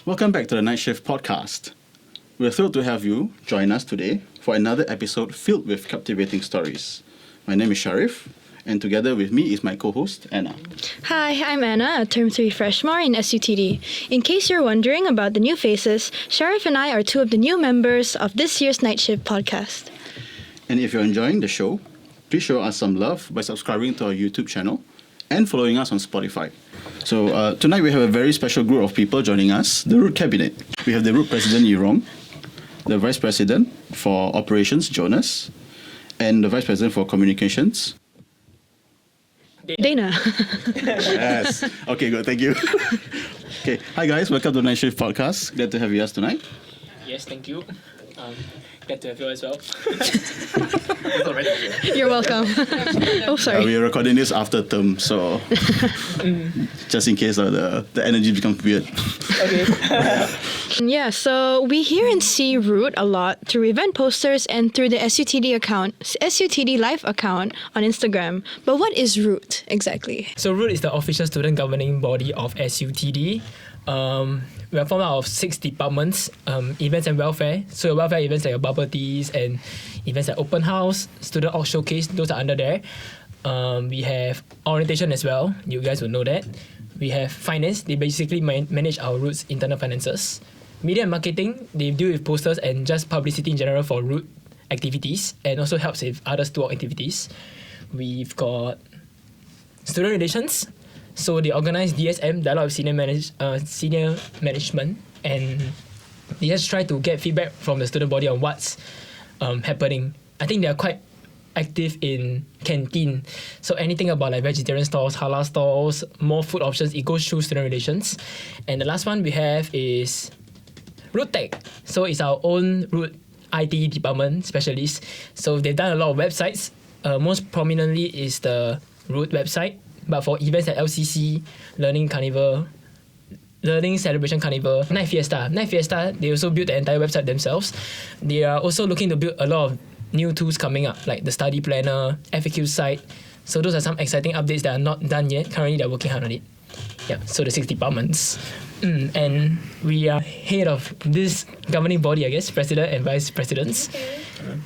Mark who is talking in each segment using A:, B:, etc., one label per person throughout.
A: Welcome back to the Night Shift podcast. We're thrilled to have you join us today for another episode filled with captivating stories. My name is Sharif, and together with me is my co-host, Anna.
B: Hi, I'm Anna, a Term 3 freshman in SUTD. In case you're wondering about the new faces, Sharif and I are two of the new members of this year's Night Shift podcast.
A: And if you're enjoying the show, please show us some love by subscribing to our YouTube channel and following us on Spotify. So tonight we have a very special group of people joining us, the ROOT Cabinet. We have the ROOT President Yirong, the Vice President for Operations Jonas, and the Vice President for Communications
B: Dana.
A: Yes. Okay, good. Thank you. Okay. Hi guys, welcome to the Night Shift podcast. Glad to have you guys tonight.
C: Yes, thank you. Glad to have you as well.
B: You're welcome. Oh, sorry.
A: We are recording this after term, so just in case the energy becomes weird.
C: Okay.
B: Yeah, so we hear and see ROOT a lot through event posters and through the SUTD account, SUTD Live account on Instagram. But what is ROOT exactly?
C: So ROOT is the official student governing body of SUTD. We are formed out of 6 departments, events and welfare. So your welfare events like your bubble teas and events like open house, student org showcase, those are under there. We have orientation as well, you guys will know that. We have finance, they basically manage our ROOT's internal finances. Media and marketing, they deal with posters and just publicity in general for ROOT activities and also helps with other store activities. We've got student relations. So they organize DSM, Dialogue of Senior Management, and they just try to get feedback from the student body on what's happening. I think they are quite active in Canteen. So anything about like vegetarian stalls, halal stalls, more food options, it goes through student relations. And the last one we have is ROOT Tech. So it's our own ROOT IT department specialist. So they've done a lot of websites. Most prominently is the ROOT website. But for events like LCC, Learning Carnival, Learning Celebration Carnival, Night Fiesta, they also built the entire website themselves. They are also looking to build a lot of new tools coming up, like the study planner, FAQ site. So those are some exciting updates that are not done yet. Currently, they're working hard on it. Yeah, so the 6 departments. And we are head of this governing body, I guess, president and vice presidents.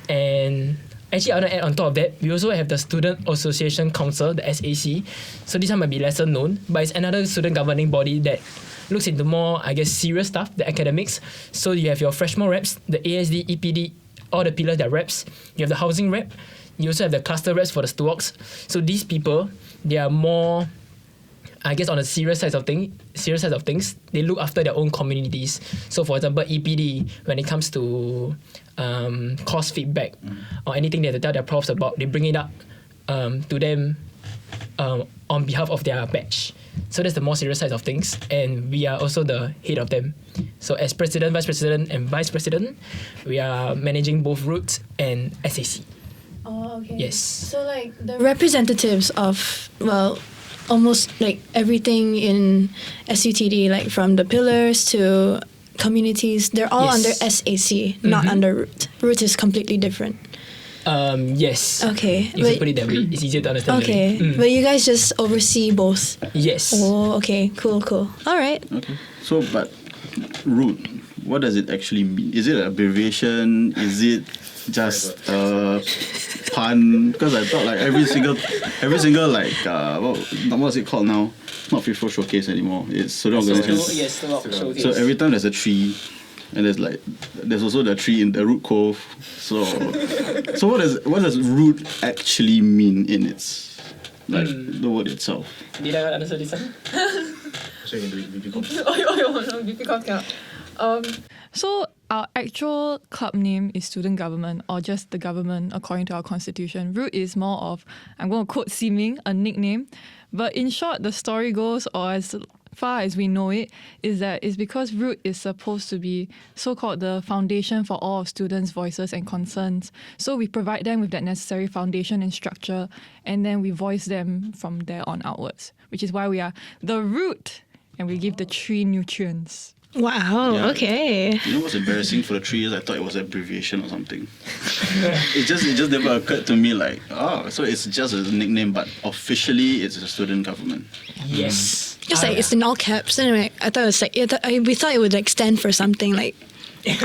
C: And actually, I want to add on top of that, we also have the Student Association Council, the SAC. So this one might be lesser known, but it's another student governing body that looks into more, I guess, serious stuff, the academics. So you have your freshman reps, the ASD, EPD, all the pillars that reps. You have the housing rep. You also have the cluster reps for the stewards. So these people, they are more, I guess, on the serious side of things, they look after their own communities. So for example, EPD, when it comes to course feedback or anything they have to tell their profs about, they bring it up to them on behalf of their batch. So that's the more serious side of things, and we are also the head of them. So as president, vice president, and vice president, we are managing both ROOT and SAC.
B: Oh, okay.
C: Yes.
B: So like the representatives of, well, almost like everything in SUTD, like from the pillars to communities, they're all under SAC, not under ROOT. ROOT is completely different.
C: Yes.
B: Okay.
C: You can put it that way. It's easier to understand.
B: Okay. But you guys just oversee both?
C: Yes.
B: Oh, okay. Cool. All right.
A: Okay. So, but ROOT, what does it actually mean? Is it an abbreviation? Is it just pun? Because I thought like every single like what's it called now? Not FIFA Showcase anymore. It's student organization.
C: Yes, showcase.
A: So every time there's a tree, and there's also the tree in the ROOT Cove. So what does ROOT actually mean in its the word itself?
C: Did I answer this one?
D: So you can do it BP
C: No, BP cannot.
E: So our actual club name is Student Government, or just the government according to our constitution. ROOT is more of, I'm going to quote seeming, a nickname. But in short, the story goes, or as far as we know it, is that it's because ROOT is supposed to be so-called the foundation for all of students' voices and concerns. So we provide them with that necessary foundation and structure, and then we voice them from there on outwards, which is why we are the ROOT, and we give the tree nutrients.
B: Wow,
A: Yeah.
B: Okay.
A: You know what's embarrassing for the 3 years? I thought it was an abbreviation or something. it just never occurred to me like, so it's just a nickname, but officially it's a student government.
C: Yes.
B: Just like it's in all caps. Anyway, I thought it was like we thought it would like stand for something like.
A: It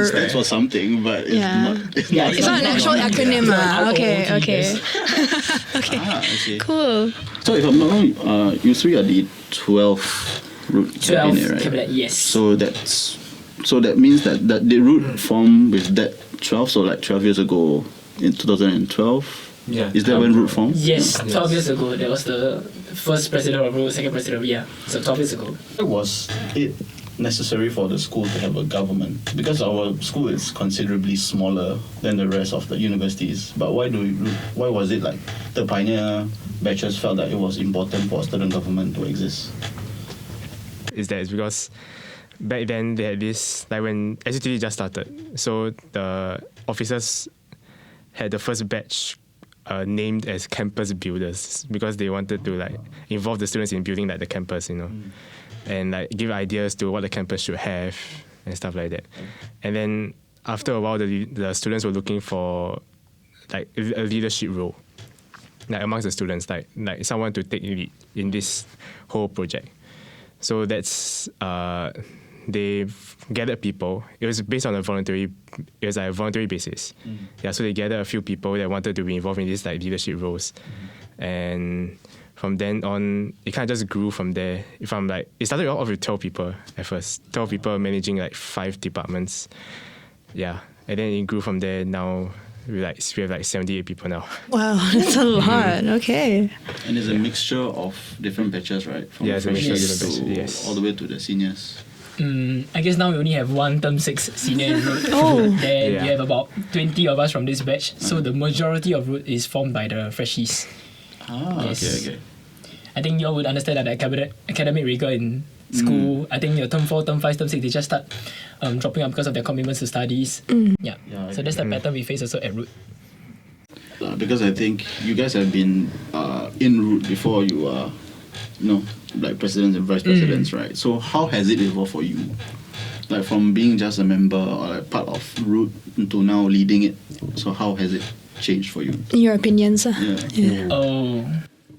A: stands for something, but it's
B: Yeah.
A: not. It's
C: Yeah,
A: not.
B: It's not an actual acronym. Okay. Okay.
A: I see.
B: Cool.
A: So if I'm not wrong, you three are the 12th root
C: 12
A: cabinet, right?
C: cabinet, yes.
A: So that means that the root formed with that 12, so like 12 years ago in 2012.
D: Yeah.
A: Is that when root formed?
C: Yes, 12 years ago, that was the first president of Root, second president of, so 12 years ago.
A: Was it necessary for the school to have a government? Because our school is considerably smaller than the rest of the universities. But why was it like the pioneer batches felt that it was important for student government to exist?
F: Is that it's because back then they had this, like when SUTD just started, so the officers had the first batch named as campus builders because they wanted to like involve the students in building like the campus, and like give ideas to what the campus should have and stuff like that. And then after a while, the students were looking for like a leadership role, like amongst the students, like someone to take lead in this whole project. So that's they gathered people. It was based on a voluntary basis. Yeah, so they gathered a few people that wanted to be involved in these like leadership roles, and from then on, it kind of just grew from there. It started off with 12 people at first. 12 people managing like 5 departments. Yeah, and then it grew from there. Now we have like 78 people now.
B: Wow, that's a lot. Okay.
A: And it's a mixture of different batches, right? From
F: Yeah, it's a mixture of different
A: freshies
F: batches, yes.
A: all the way to the seniors.
C: I guess now we only have one term 6 senior in Root.
B: Oh.
C: Then
F: Yeah.
C: we have about 20 of us from this batch. So the majority of Root is formed by the freshies. Yes.
A: Okay.
C: I think you all would understand that the academic rigor in school, I think your term 4, term 5, term 6, they just start dropping out because of their commitments to studies. Yeah.
A: Yeah,
C: So that's the pattern we face also at Root.
A: Because I think you guys have been in root before you are, like presidents and vice presidents, right? So how has it evolved for you? Like from being just a member or like part of root to now leading it. So how has it changed for you?
B: In your opinions?
A: Yeah.
C: Oh.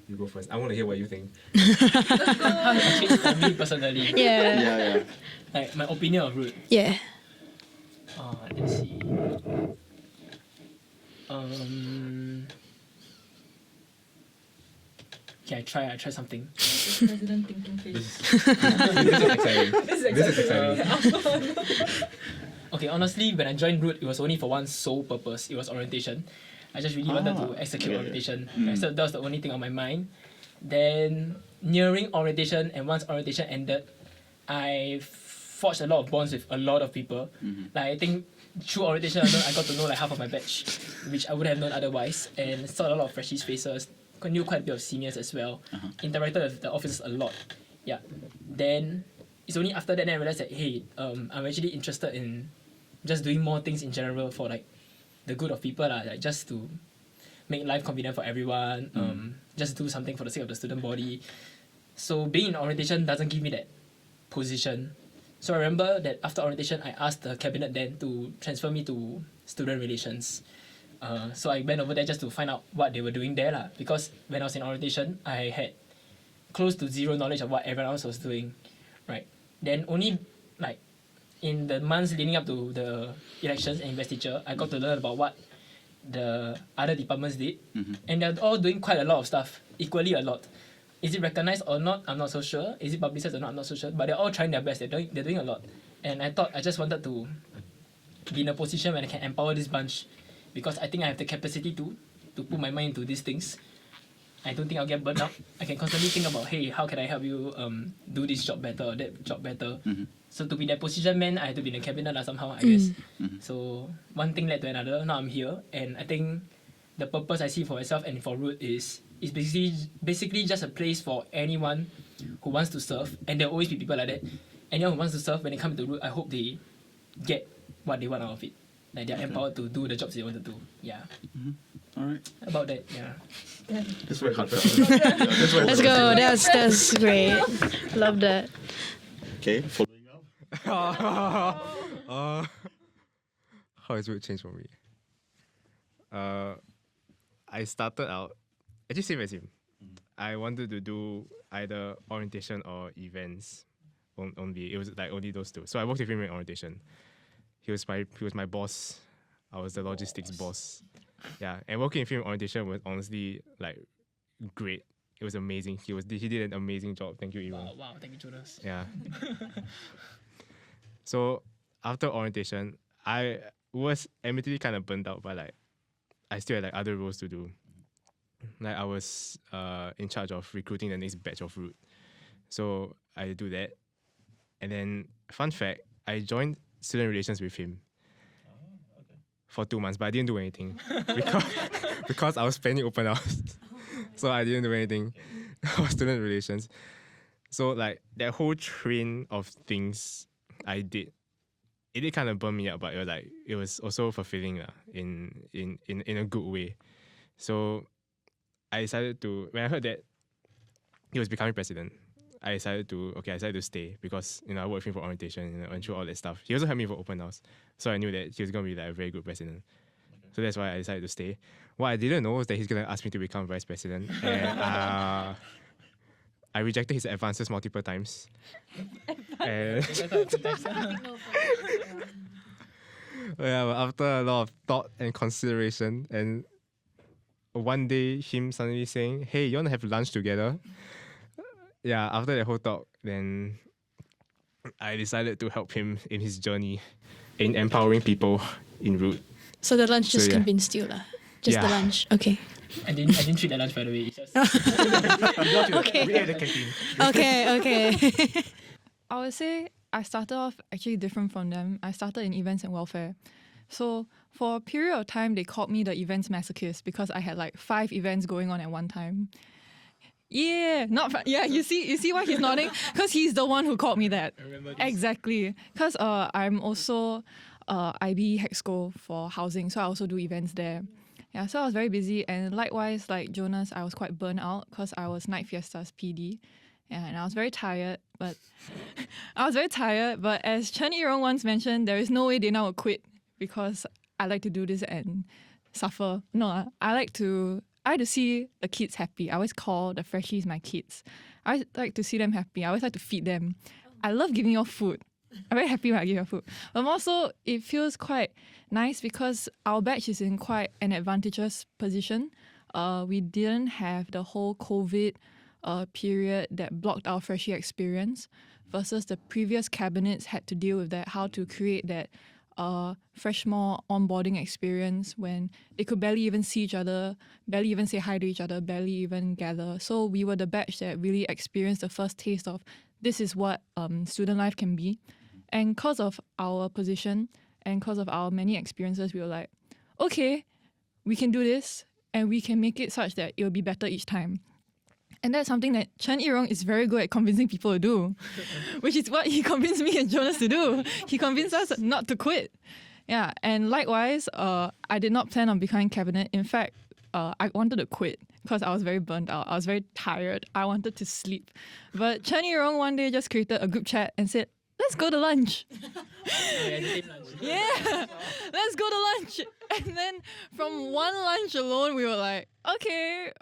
F: You go first. I want to hear what you think.
C: How it changed for me personally.
B: Yeah.
A: Yeah.
C: Like my opinion of Root.
B: Yeah.
C: Let's see. Okay, I try something.
G: President thinking face.
F: This is exciting.
C: Okay, honestly, when I joined Root, it was only for one sole purpose. It was orientation. I just really wanted to execute orientation. So that was the only thing on my mind. Then, nearing orientation, and once orientation ended, I forged a lot of bonds with a lot of people. Like, I think through orientation alone, I got to know like half of my batch, which I would have known otherwise, and saw a lot of freshies faces. Knew quite a bit of seniors as well. Interacted with the officers a lot. Yeah. Then it's only after that I realized that hey, I'm actually interested in just doing more things in general for like the good of people, like just to make life convenient for everyone. Just do something for the sake of the student body. So being in orientation doesn't give me that position. So I remember that after orientation, I asked the cabinet then to transfer me to student relations. So I went over there just to find out what they were doing there lah. Because when I was in orientation, I had close to zero knowledge of what everyone else was doing, right? Then only like in the months leading up to the elections and investiture, I got to learn about what the other departments did, and they're all doing quite a lot of stuff, equally a lot. Is it recognized or not? I'm not so sure. Is it publicized or not? I'm not so sure. But they're all trying their best. They're doing a lot, and I thought I just wanted to be in a position where I can empower this bunch. Because I think I have the capacity to put my mind into these things. I don't think I'll get burnt out. I can constantly think about, hey, how can I help you do this job better or that job better. So to be that position man, I had to be in the cabinet somehow, I guess. So one thing led to another. Now I'm here, and I think the purpose I see for myself and for Root is basically just a place for anyone who wants to serve, and there'll always be people like that. Anyone who wants to serve, when they come to Root, I hope they get what they want out of it. Like they're empowered to do the jobs they want to do. Yeah.
A: Alright.
C: About that, yeah.
A: That's very heartfelt.
B: Let's go. That's great. Love that.
A: Okay, following up.
F: How has it changed for me? I started out actually same as him. I wanted to do either orientation or events only. It was like only those two. So I worked with him in orientation. He was my boss. I was the logistics boss. Yeah, and working with him in orientation was honestly like great. It was amazing. He did an amazing job. Thank you, Yirong.
C: Wow, thank you, Jonas.
F: Yeah. So after orientation, I was admittedly kind of burnt out, but like I still had like other roles to do. Like I was in charge of recruiting the next batch of ROOT. So I do that. And then, fun fact, I joined student relations with him for 2 months, but I didn't do anything because I was planning open house. So I didn't do anything for student relations. So like that whole train of things I did, it did kind of burn me out, but it was also fulfilling in a good way. So I decided to, when I heard that he was becoming president, I decided to stay because I worked with him for orientation and I went through all that stuff. He also helped me for open house, so I knew that he was gonna be like a very good president. So that's why I decided to stay. What I didn't know was that he's gonna ask me to become vice president, and I rejected his advances multiple times. And yeah, but after a lot of thought and consideration, and one day him suddenly saying, "Hey, you wanna have lunch together?" Yeah, after that whole talk, then I decided to help him in his journey in empowering people in ROOT.
B: So the lunch just
F: yeah.
B: convinced you lah. Just the
F: Yeah.
B: lunch. Okay.
C: I didn't treat that lunch, by the way. It's just
B: Okay.
F: We ate at the canteen.
B: Okay.
E: I would say I started off actually different from them. I started in events and welfare. So for a period of time, they called me the events masochist because I had like 5 events going on at one time. Yeah, you see why he's nodding? Because he's the one who called me that.
C: I remember this.
E: Exactly. Because I'm also IB Hexco for housing, so I also do events there. Yeah, so I was very busy, and likewise, like Jonas, I was quite burnt out because I was Night Fiesta's PD. Yeah, and I was very tired, but as Chen Yirong once mentioned, there is no way Dana would quit because I like to do this and suffer. No, I like to see the kids happy. I always call the freshies my kids. I like to see them happy. I always like to feed them. I love giving you food. I'm very happy when I give you food. But also, it feels quite nice because our batch is in quite an advantageous position. We didn't have the whole COVID period that blocked our freshie experience versus the previous cabinets had to deal with that, how to create that freshmore onboarding experience when they could barely even see each other, barely even say hi to each other, barely even gather. So we were the batch that really experienced the first taste of this is what student life can be. And because of our position and because of our many experiences, we were like, okay, we can do this and we can make it such that it will be better each time. And that's something that Chen Yirong is very good at convincing people to do, which is what he convinced me and Jonas to do. He convinced us not to quit. Yeah, and likewise, I did not plan on becoming cabinet. In fact, I wanted to quit because I was very burnt out. I was very tired. I wanted to sleep. But Chen Yirong one day just created a group chat and said, let's go to lunch. Yeah, let's go to lunch. And then from one lunch alone, we were like, okay,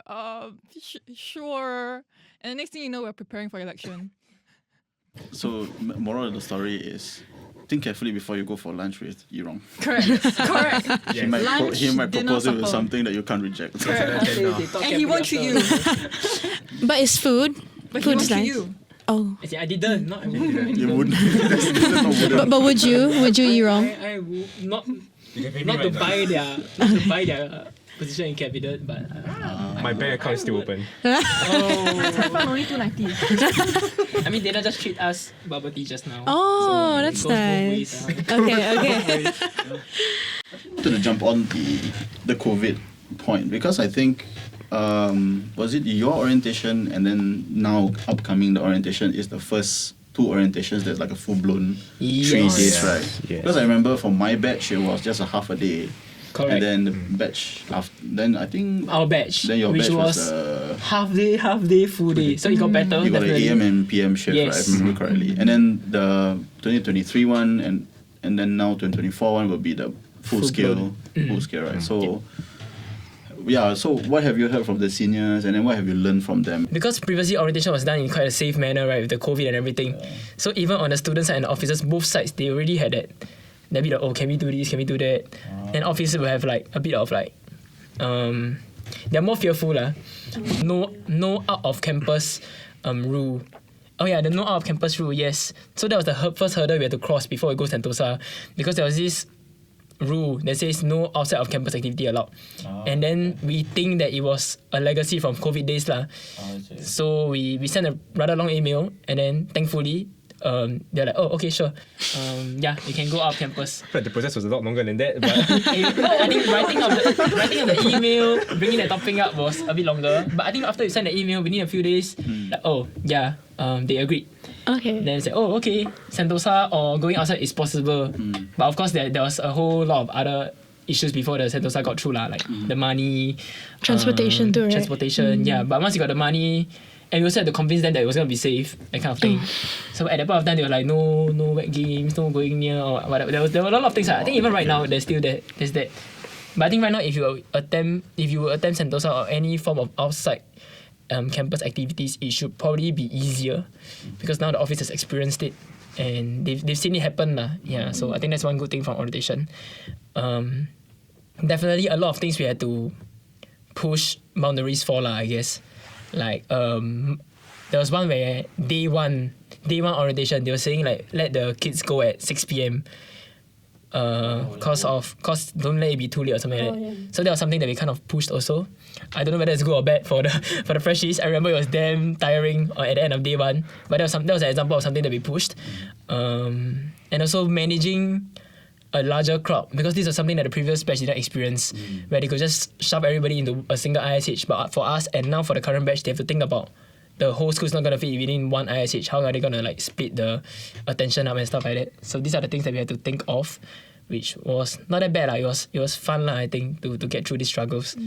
E: sure. And the next thing you know, we're preparing for election.
A: So, moral of the story is, think carefully before you go for lunch with Yirong.
E: Correct.
A: He might,
E: Lunch,
A: he might
E: dinner,
A: propose it with
E: supper.
A: something that you can't reject.
E: And he won't treat you.
B: But it's food.
E: But he
B: Food
E: won't
B: is
E: treat
B: nice.
E: you.
B: Oh.
C: I didn't. Not I wouldn't.
A: You wouldn't.
B: But would you, Yirong?
C: I would not
F: pay me
C: not to
F: right
C: buy their position in cabinet, but
F: My bank account is still open.
E: Only 290.
C: I mean, Dana just treat us bubble tea just now.
B: Oh,
C: So
B: that's
C: it goes both
B: nice.
C: ways,
B: Okay.
A: To jump on the COVID point, because I think was it your orientation and then now upcoming the orientation is the first 2 orientations that's like a full-blown 3 days, right?
F: Yes.
A: Because I remember for my batch it was just a half a day.
C: Correct.
A: And then the batch after, then I think
C: Our batch,
A: then your
C: which
A: batch
C: was
A: was
C: half day, full day. So it got better.
A: you got an
C: definitely.
A: AM and PM shift,
C: Yes.
A: right? If I remember correctly. And then the 2023 one and then now 2024 one will be the full scale, right? So So what have you heard from the seniors, and then what have you learned from them?
C: Because previously orientation was done in quite a safe manner, right, with the COVID and everything. So even on the student side and the officers, both sides, they already had that bit of, can we do this, can we do that? And officers will have like a bit of like, they're more fearful lah. No out of campus rule. Oh yeah, the no out of campus rule, yes. So that was the first hurdle we had to cross before we go Sentosa, because there was this rule that says no outside of campus activity allowed. And then we think that it was a legacy from COVID days lah. So we sent a rather long email, and then thankfully they're like, oh, okay, sure. You can go out of campus.
F: But the process was a lot longer than that. But
C: I think writing of the email, bringing that topic up was a bit longer. But I think after you send the email, within a few days, they agreed.
B: Okay.
C: Then say, oh, okay, Sentosa or going outside is possible. But of course, there was a whole lot of other issues before the Sentosa got through lah, like the money,
B: Transportation too, right?
C: Transportation, yeah. But once you got the money, and we also had to convince them that it was going to be safe, that kind of thing. So at that point of time, they were like, no wet games, no going near, or whatever. There were a lot of things. I think even right now, there's still that. There's that. But I think right now, if you attempt Sentosa or any form of outside campus activities, it should probably be easier, because now the office has experienced it and they've seen it happen lah. Yeah, so I think that's one good thing from orientation. Definitely a lot of things we had to push boundaries for lah, I guess. Like there was one where day one orientation, they were saying like let the kids go at 6 p.m. Cause don't let it be too late or something like that. Yeah. So that was something that we kind of pushed also. I don't know whether it's good or bad for the freshies. I remember it was damn tiring at the end of day one. But that was an example of something that we pushed. And also managing a larger crowd, because this was something that the previous batch didn't experience, where they could just shove everybody into a single ISH. But for us, and now for the current batch, they have to think about the whole school's not gonna fit within one ISH. How are they gonna like split the attention up and stuff like that? So these are the things that we had to think of, which was not that bad lah. It was fun lah, I think, to get through these struggles.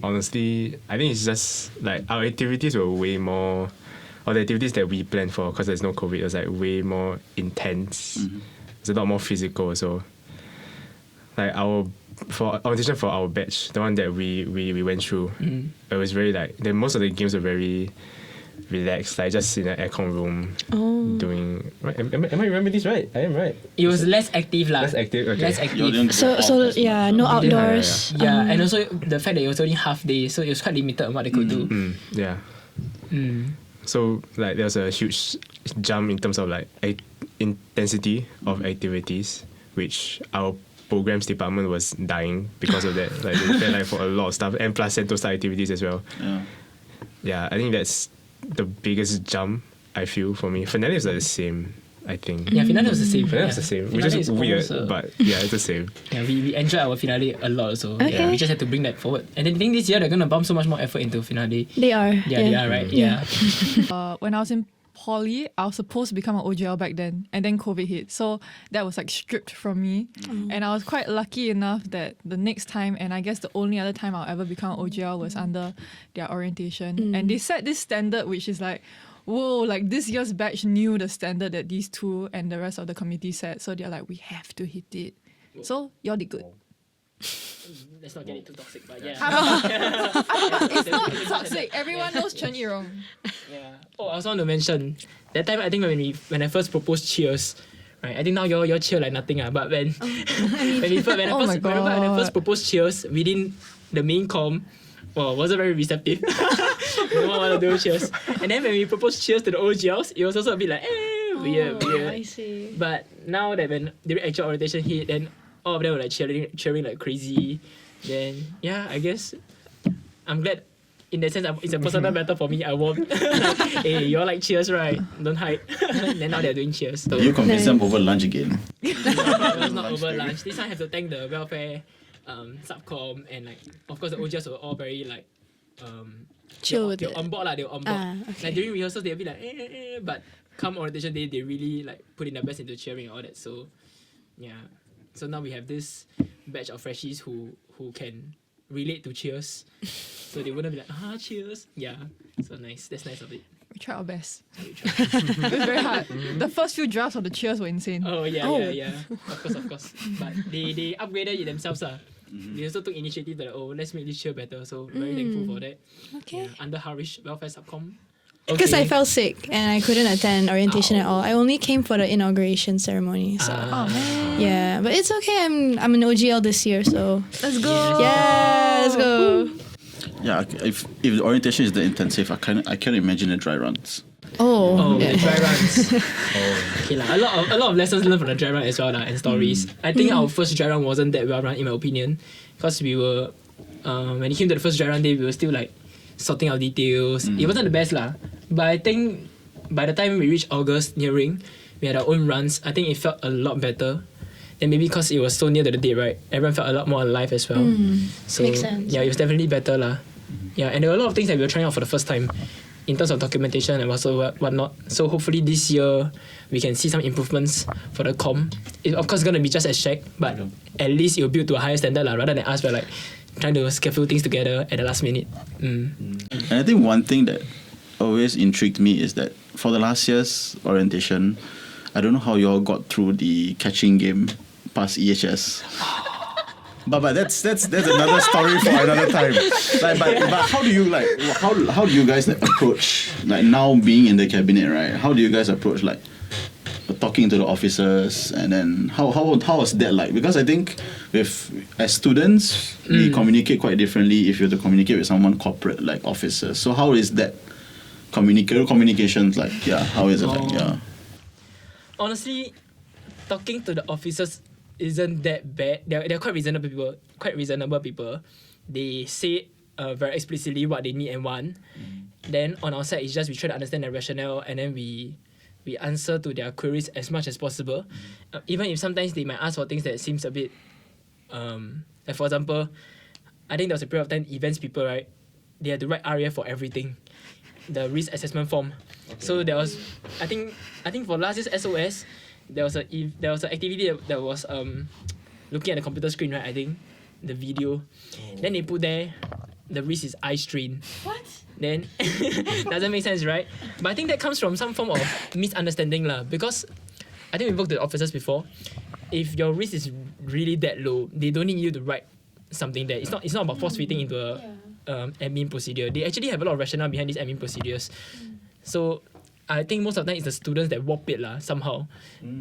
F: Honestly, I think it's just like our activities were way more, or the activities that we planned for, because there's no COVID, it was like way more intense. It's a lot more physical. So like for orientation for our batch, the one that we went through, it was very like most of the games were very relaxed, like just in an aircon room doing. Right? Am I remembering this right? I am right.
C: It was less active lah.
F: Less active. Okay.
C: Less active.
B: So yeah, no outdoors.
C: Yeah, and also the fact that it was only half day, so it was quite limited on what they could do.
F: Yeah. So like there was a huge jump in terms of like intensity of activities, which our programs department was dying because of that. Like they felt like for a lot of stuff, and plus Sentosa activities as well. Yeah, I think that's the biggest jump I feel for me. Finale was like the same, I think.
C: Yeah, finale was the same.
F: Finale was the same, which is weird, but yeah, it's the same.
C: Yeah, we enjoyed our finale a lot also.
B: Okay.
C: Yeah, we just had to bring that forward. And then I think this year they're gonna bump so much more effort into finale.
B: They are.
C: Yeah, they are, right? Yeah.
E: When I was in poly, I was supposed to become an OGL back then, and then COVID hit, so that was like stripped from me. And I was quite lucky enough that the next time, and I guess the only other time I'll ever become an OGL was under their orientation. And they set this standard which is like, whoa, like this year's batch knew the standard that these two and the rest of the committee set, so they're like, we have to hit it. So y'all did good.
C: Let's not get it too toxic, but yeah.
E: It's not toxic. Everyone knows Chen Yirong.
C: Yeah. Oh, I also want to mention that time. I think when I first proposed cheers, right? I think now y'all cheer like nothing but when when I first proposed cheers within the main comm, wasn't very receptive. No one wanted to do cheers. And then when we proposed cheers to the OGLs, it was also a bit like weird.
B: I see.
C: But now that when the actual orientation hit, then all of them were like cheering like crazy. Then yeah, I guess I'm glad in that sense it's a personal matter for me. I won. Like, hey, you all like cheers, right? Don't hide. Then now they're doing cheers. So,
A: You convinced them over lunch again.
C: it was not over lunch. This time I have to thank the welfare subcom, and like of course the OGs were all very like
B: chill with
C: they
B: it.
C: were on board.
B: Okay.
C: Like during rehearsals they'll be like but come orientation day they really like put in their best into cheering and all that. So yeah. So now we have this batch of freshies who can relate to cheers. So they wouldn't be like, cheers. Yeah. So nice. That's nice of it.
E: We tried our best. It was very hard. The first few drafts of the cheers were insane.
C: Yeah. Of course. But they upgraded it themselves. They also took initiative that, let's make this year better. So very thankful for that.
B: Okay.
C: Yeah, under Harish, Welfare Subcom.
B: Because I fell sick and I couldn't attend orientation at all. I only came for the inauguration ceremony. So yeah, but it's okay. I'm an OGL this year, so
E: Let's go.
B: yeah, let's go.
A: Yeah, if the orientation is that intensive, I can't imagine the dry runs.
B: Oh,
C: the
B: yeah.
C: dry runs. Okay, a lot of lessons learned from the dry run as well, and stories. I think our first dry run wasn't that well run, in my opinion, because we were when it came to the first dry run day, we were still like sorting out details. It wasn't the best lah, but I think by the time we reached August nearing, we had our own runs. I think it felt a lot better. And maybe because it was so near to the date, right? Everyone felt a lot more alive as well. So
B: Makes sense.
C: yeah, it was definitely better lah. Yeah, and there were a lot of things that we were trying out for the first time in terms of documentation and also whatnot. So hopefully this year we can see some improvements for the comm. It's of course gonna be just as shack, but at least it will build to a higher standard lah, rather than us we're like trying to schedule things together at the last minute.
A: And I think one thing that always intrigued me is that for the last year's orientation, I don't know how you all got through the catching game past EHS. But that's another story for another time. Like, but how do you how do you guys approach now being in the cabinet, right? How do you guys approach talking to the officers, and then how was that like? Because I think as students we communicate quite differently if you have to communicate with someone corporate like officers. So how is that communications like? Yeah, how is it like? Yeah.
C: Honestly, talking to the officers isn't that bad. They're quite reasonable people. They say very explicitly what they need and want. Then on our side, it's just we try to understand their rationale, and then we answer to their queries as much as possible. Even if sometimes they might ask for things that seems a bit, like for example, I think there was a period of time events people, right? They had to write RAF for everything, the risk assessment form. So there was, I think for last year's SOS, there was an activity that was looking at the computer screen, right? I think the video. Then they put there, the risk is eye strain.
G: What?
C: Then doesn't make sense, right? But I think that comes from some form of misunderstanding lah. Because I think we worked with officers before. If your risk is really that low, they don't need you to write something there. It's not about force fitting into a admin procedure. They actually have a lot of rationale behind these admin procedures. So I think most of the time it's the students that warp it lah somehow.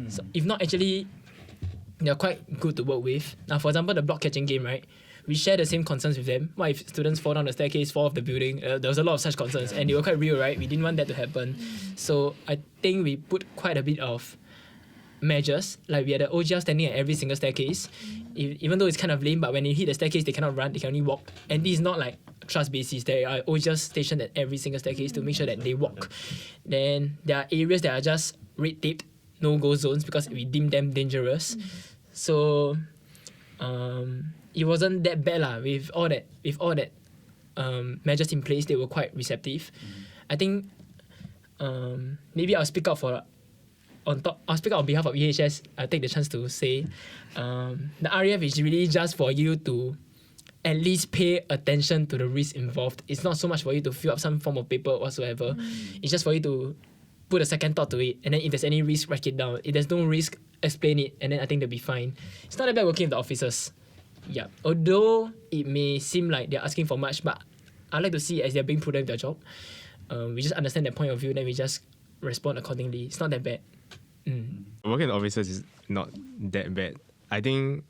C: So if not, actually they're quite good to work with. Now, for example, the block catching game, right? We share the same concerns with them. What if students fall down the staircase, fall off the building? There was a lot of such concerns, and they were quite real, right? We didn't want that to happen. So I think we put quite a bit of measures. Like we had an OGL standing at every single staircase. Even though it's kind of lame, but when they hit the staircase, they cannot run, they can only walk. And this is not like trust basis. There are OGL stationed at every single staircase to make sure that they walk. Then there are areas that are just red taped, no-go zones, because we deem them dangerous. So it wasn't that bad lah. With all that measures in place, they were quite receptive. I think maybe I'll speak up on behalf of EHS. I'll take the chance to say the RAF is really just for you to at least pay attention to the risk involved. It's not so much for you to fill up some form of paper whatsoever. It's just for you to put a second thought to it, and then if there's any risk, write it down. If there's no risk, explain it, and then I think they'll be fine. It's not that bad working with the officers. Yeah, although it may seem like they're asking for much, but I like to see as they're being prudent with their job. We just understand their point of view, then we just respond accordingly. It's not that bad.
F: Working with officers is not that bad. I think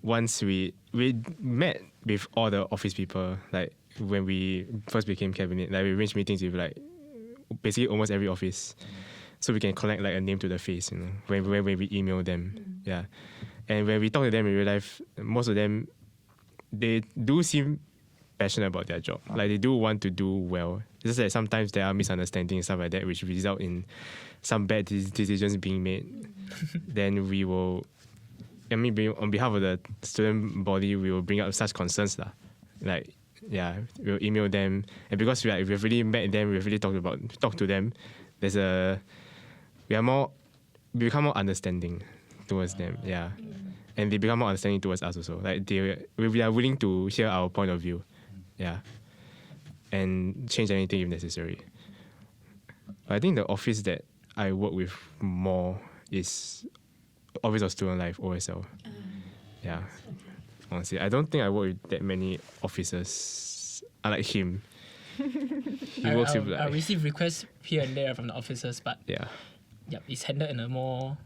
F: once we met with all the office people, like when we first became cabinet, like we arranged meetings with like basically almost every office, so we can connect like a name to the face, you know, when we email them. Yeah. And when we talk to them in real life, most of them, they do seem passionate about their job. Like they do want to do well. It's just that sometimes there are misunderstandings and stuff like that, which result in some bad decisions being made. Then we will, on behalf of the student body, we will bring up such concerns lah. Like, yeah, we'll email them, and because we've really met them, we've really talked to them. We become more understanding towards them, yeah, and they become more understanding towards us also. Like we are willing to hear our point of view, yeah, and change anything if necessary. But I think the office that I work with more is Office of Student Life, OSL. Yeah. Honestly, I don't think I work with that many officers. Unlike him. He works with
C: I receive requests here and there from the officers, but
F: yeah.
C: it's handled in a more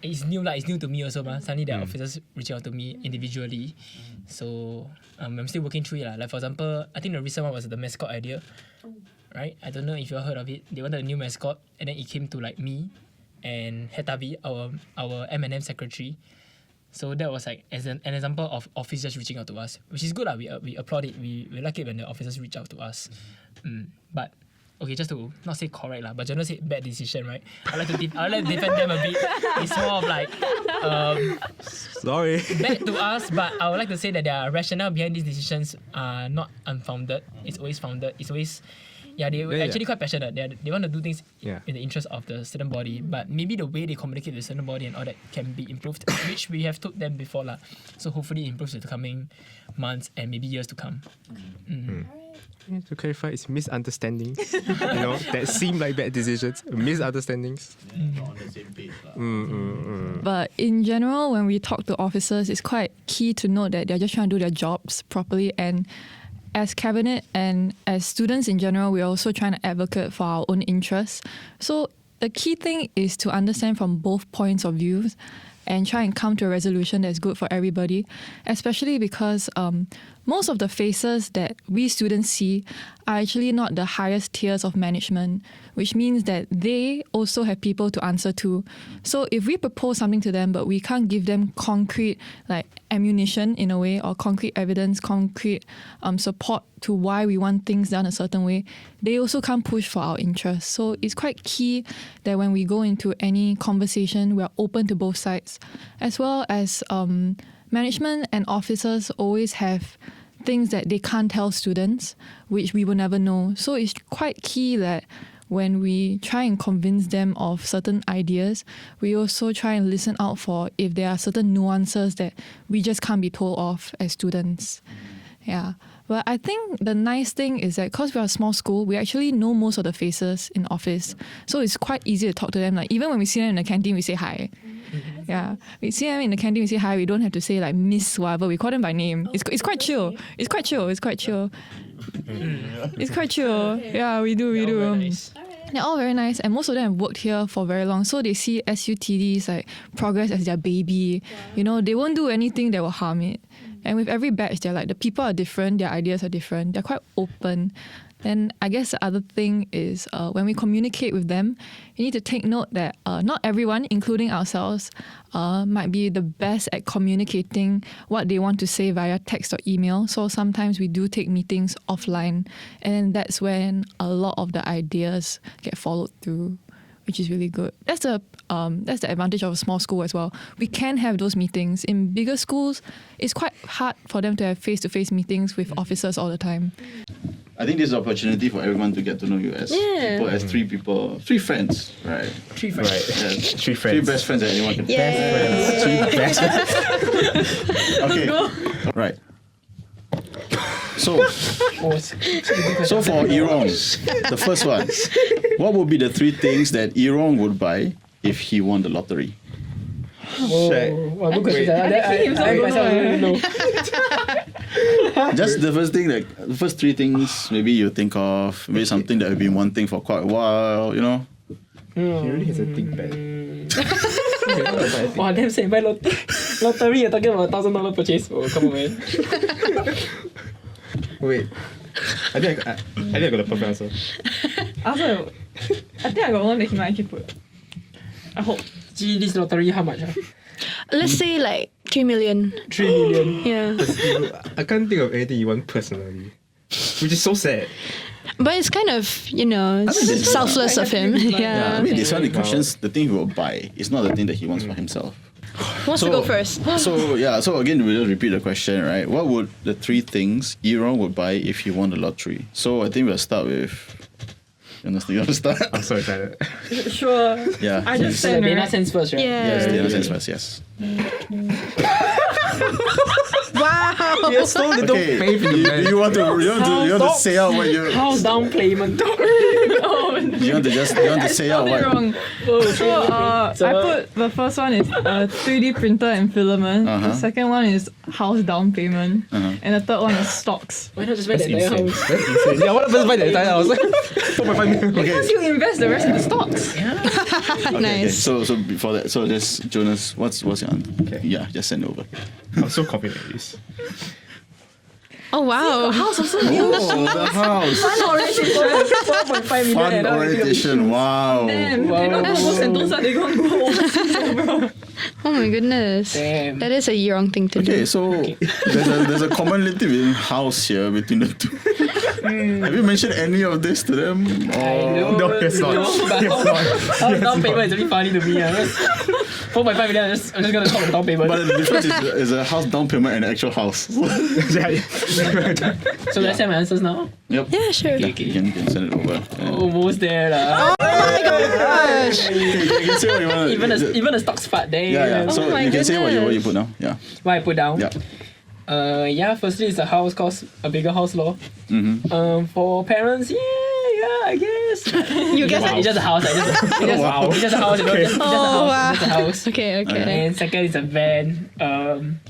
C: it's new to me also, suddenly there are officers reaching out to me individually. So I'm still working through it. Like for example, I think the recent one was the mascot idea. Right? I don't know if you heard of it. They wanted a new mascot, and then it came to like me and Hetavi, our M&M secretary. So that was like as an example of officers reaching out to us, which is good. We applaud it. We like it when the officers reach out to us. But okay, just to not say correct but Jonas said bad decision, right? I like to defend them a bit. It's more of like
F: Sorry.
C: bad to us, but I would like to say that their rationale behind these decisions are not unfounded. It's always founded. It's always they're actually quite passionate. They want to do things in the interest of the student body, but maybe the way they communicate with the student body and all that can be improved, which we have told them before So hopefully it improves in the coming months and maybe years to come.
F: To clarify, it's misunderstandings. That seem like bad decisions. Misunderstandings.
A: Not on the same page.
E: But in general, when we talk to officers, it's quite key to note that they're just trying to do their jobs properly. And as cabinet and as students in general, we're also trying to advocate for our own interests. So the key thing is to understand from both points of views and try and come to a resolution that's good for everybody, especially because most of the faces that we students see are actually not the highest tiers of management, which means that they also have people to answer to. So if we propose something to them, but we can't give them concrete ammunition in a way, or concrete evidence, concrete support to why we want things done a certain way, they also can't push for our interests. So it's quite key that when we go into any conversation, we're open to both sides, as well as management and officers always have things that they can't tell students, which we will never know. So it's quite key that when we try and convince them of certain ideas, we also try and listen out for if there are certain nuances that we just can't be told of as students. Yeah. But I think the nice thing is that because we're a small school, we actually know most of the faces in office. So it's quite easy to talk to them. Like even when we see them in the canteen, we say hi. Yeah, we see them in the canteen, we say hi. We don't have to say Miss whatever. We call them by name. It's quite chill. It's quite chill. It's quite chill. Yeah, we do.
C: Very nice.
E: They're all very nice, and most of them have worked here for very long, so they see SUTD's progress as their baby. They won't do anything that will harm it. And with every batch, they're the people are different, their ideas are different, they're quite open. Then I guess the other thing is when we communicate with them, you need to take note that not everyone, including ourselves, might be the best at communicating what they want to say via text or email. So sometimes we do take meetings offline, and that's when a lot of the ideas get followed through, which is really good. That's the advantage of a small school as well. We can have those meetings. In bigger schools, it's quite hard for them to have face-to-face meetings with officers all the time.
A: I think this is an opportunity for everyone to get to know you as people, as three friends, right?
C: Three friends.
F: Right.
A: Yes.
F: Three friends.
A: Three best friends that anyone can.
F: Three best friends.
A: Okay. Right. So for Yirong, the first one, what would be the three things that Yirong would buy if he won the lottery?
C: Well, good question. I myself don't know.
A: Just the first thing, the first three things maybe you think of, maybe something that you've been wanting for quite a while,
F: He really has a think bag.
C: Wow, damn say buy lottery, you're talking about $1,000 purchase. Oh, come on, man.
F: Wait. I think I got the perfect answer.
G: I think I got one that he might actually put. I hope.
C: Gee, this lottery, how much?
B: Let's say 3 million.
C: 3 million.
B: Yeah.
F: I can't think of anything you want personally, which is so sad.
B: But it's kind of,
A: this
B: selfless of him. Yeah.
A: I mean, this one, the questions, the thing he will buy is not the thing that he wants for himself.
B: Who wants to go first?
A: So again, we'll just repeat the question, right? What would the three things Yirong would buy if he won the lottery? So I think we'll start with... You want to start?
F: I'm so excited.
G: Sure.
A: Yeah.
G: I just
C: So
G: said
C: Dana sends first, right?
B: Yeah.
A: Yes, Dana sends first, yes.
B: Wow.
F: You have so little
A: Okay,
F: faith in the man.
A: you want to say out what you
C: House down payment.
A: you want to say out what
E: Wrong. So I put the first one is 3D printer and filament. The second one is house down payment, and the third one is stocks.
C: Why not just buy the entire
F: Insane.
C: house?
F: That's insane. Yeah, what happens by the entire house? 4.5 million.
E: Because you invest the rest in the stocks.
A: Okay,
B: Nice.
A: so before that, so just Jonas, what's your answer?
F: Okay.
A: Yeah, just send it over.
F: I'm so confident at this.
B: Oh wow.
C: House also.
A: Oh, the house. Fun orientation. Wow.
E: Damn, you know almost Sentosa they gonna go overseas, bro.
B: Oh my goodness.
C: Damn.
B: That is a Yirong thing to
A: Okay,
B: do.
A: so there's a commonality in house here between the two. Have you mentioned any of this to them?
F: No, it's not.
C: House down payment is really funny to me. 4.5 million. I'm just gonna talk about down payment.
A: But the difference is a house down payment and an actual house.
C: So let's have my answers now.
A: Yep.
B: Yeah, sure.
A: You can send it over.
C: Almost there lah.
B: Gosh.
A: You can say what you want.
C: Even the stocks part there.
A: Yeah. So
B: my
A: you can say what you
B: goodness.
A: put now. Yeah.
C: What I put down.
A: Yeah.
C: Firstly, it's a house cost a bigger house law. For parents, I guess.
B: You guess
C: It's just a house. It's just a house. It's just a house.
B: Okay.
C: And second is a van.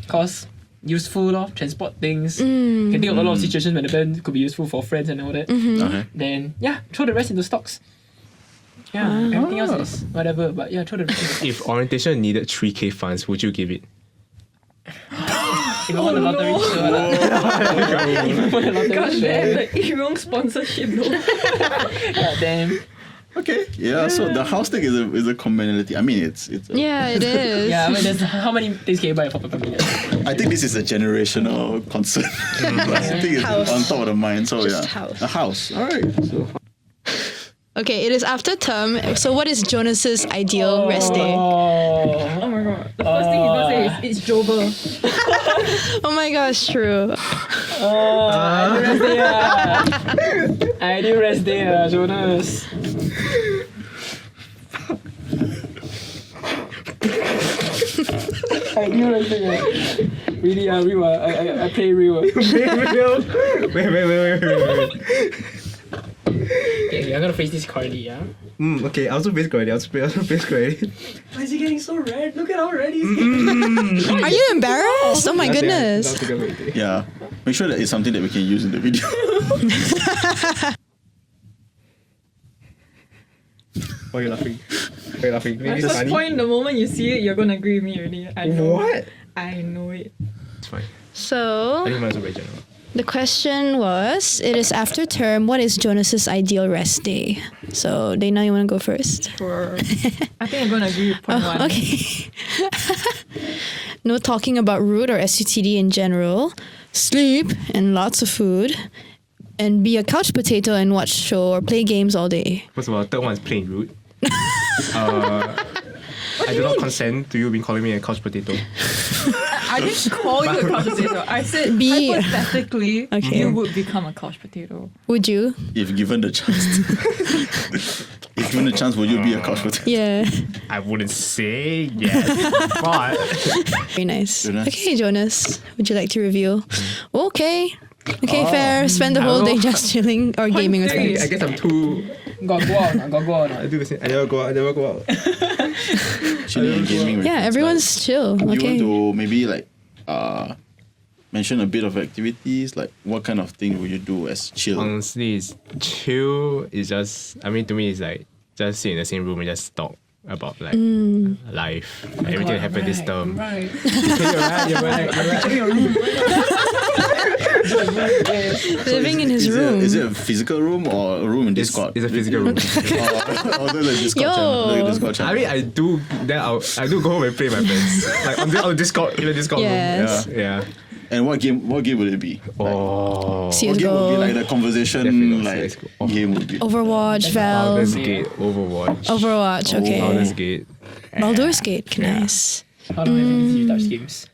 C: Cause useful lor, transport things. Can think of a lot of situations when the van could be useful for friends and all that.
A: Okay.
C: Then throw the rest into stocks. Yeah, everything else is whatever. But yeah, throw the rest into
F: If orientation needed 3K funds, would you give it?
C: If I won the lottery, sure lah. If I won the lottery,
E: God
C: sure.
E: damn, the Yirong sponsorship though.
C: God damn.
A: Okay. Yeah. So the house thing is a commonality. I mean, it's.
B: Yeah, it is.
C: Yeah, I mean, there's how many things can you buy for 4.5 million?
A: I think this is a generational concern. I think it's
B: House.
A: on top of the mind. So
B: Just
A: yeah,
B: house.
A: a house. All right. So
B: Okay, it is after term. So what is Jonas's ideal rest day?
E: Oh my god. The first thing he's gonna say is it's Jober.
B: Oh my gosh, true.
C: Ideal rest day, Jonas. Ideal rest day. Really, real. I play real.
F: Wait.
C: Okay, I'm gonna face this correctly, yeah?
F: Okay, I also face already.
C: Why is he getting so red? Look at how red he's getting.
B: Are you embarrassed? Oh my goodness.
A: yeah, make sure that it's something that we can use in the video.
F: Why are you laughing? Maybe
E: At
F: it's
E: this
F: funny.
E: point, the moment you see it, you're gonna agree with me already. I know.
F: What?
E: I know it.
F: It's fine.
B: So
F: I think mine's very general.
B: the question was, it is after term. What is Jonas's ideal rest day? So Dana, you want to go first?
E: Sure. I think I'm gonna agree with point one.
B: Okay. No talking about root or SUTD in general. Sleep and lots of food. And be a couch potato and watch show or play games all day.
F: First of all, third one is plain rude. I do not consent to you being calling me a couch potato.
E: I didn't call you a couch potato. I said
B: Be-
E: hypothetically,
B: Okay.
E: you would become a couch potato.
B: Would you?
A: If given the chance. If given the chance, would you be a couch potato?
B: Yeah.
F: I wouldn't say yes, but
B: Very nice.
A: Jonas.
B: Okay, Jonas. Would you like to reveal? Okay. Okay, fair. Spend the whole day just chilling or gaming with
E: three.
B: friends.
F: I guess I'm too.
C: Got go out.
F: I do the same. I never go out.
A: Chilling and gaming with
B: Yeah,
A: friends,
B: everyone's chill.
A: like,
B: Okay.
A: You want to maybe like mention a bit of activities, like what kind of thing would you do as chill?
F: Honestly, it's chill. It's just. I mean, to me, it's like just sit in the same room and just talk about like life, everything that happened this term.
C: Right.
F: You're
B: Living in his
A: Is
B: room.
A: it a physical room or a room in Discord?
F: It's a physical room.
A: Oh, there's a Discord
B: Yo.
A: channel. There's a Discord channel.
F: I mean, I do go home and play with my friends, like on the Discord, in the Discord
B: Yes.
F: room. Yeah.
A: And what game would it be?
F: Oh.
A: What game would be like
B: CSGO,
A: the conversation
F: Definitely
A: like
F: CS:GO. Oh.
A: game would be?
B: Overwatch,
F: Baldur's
B: Valve.
F: Gate, Overwatch.
B: Overwatch, okay.
F: Baldur's Gate.
B: Baldur's Gate, nice.
C: How long have you touched games?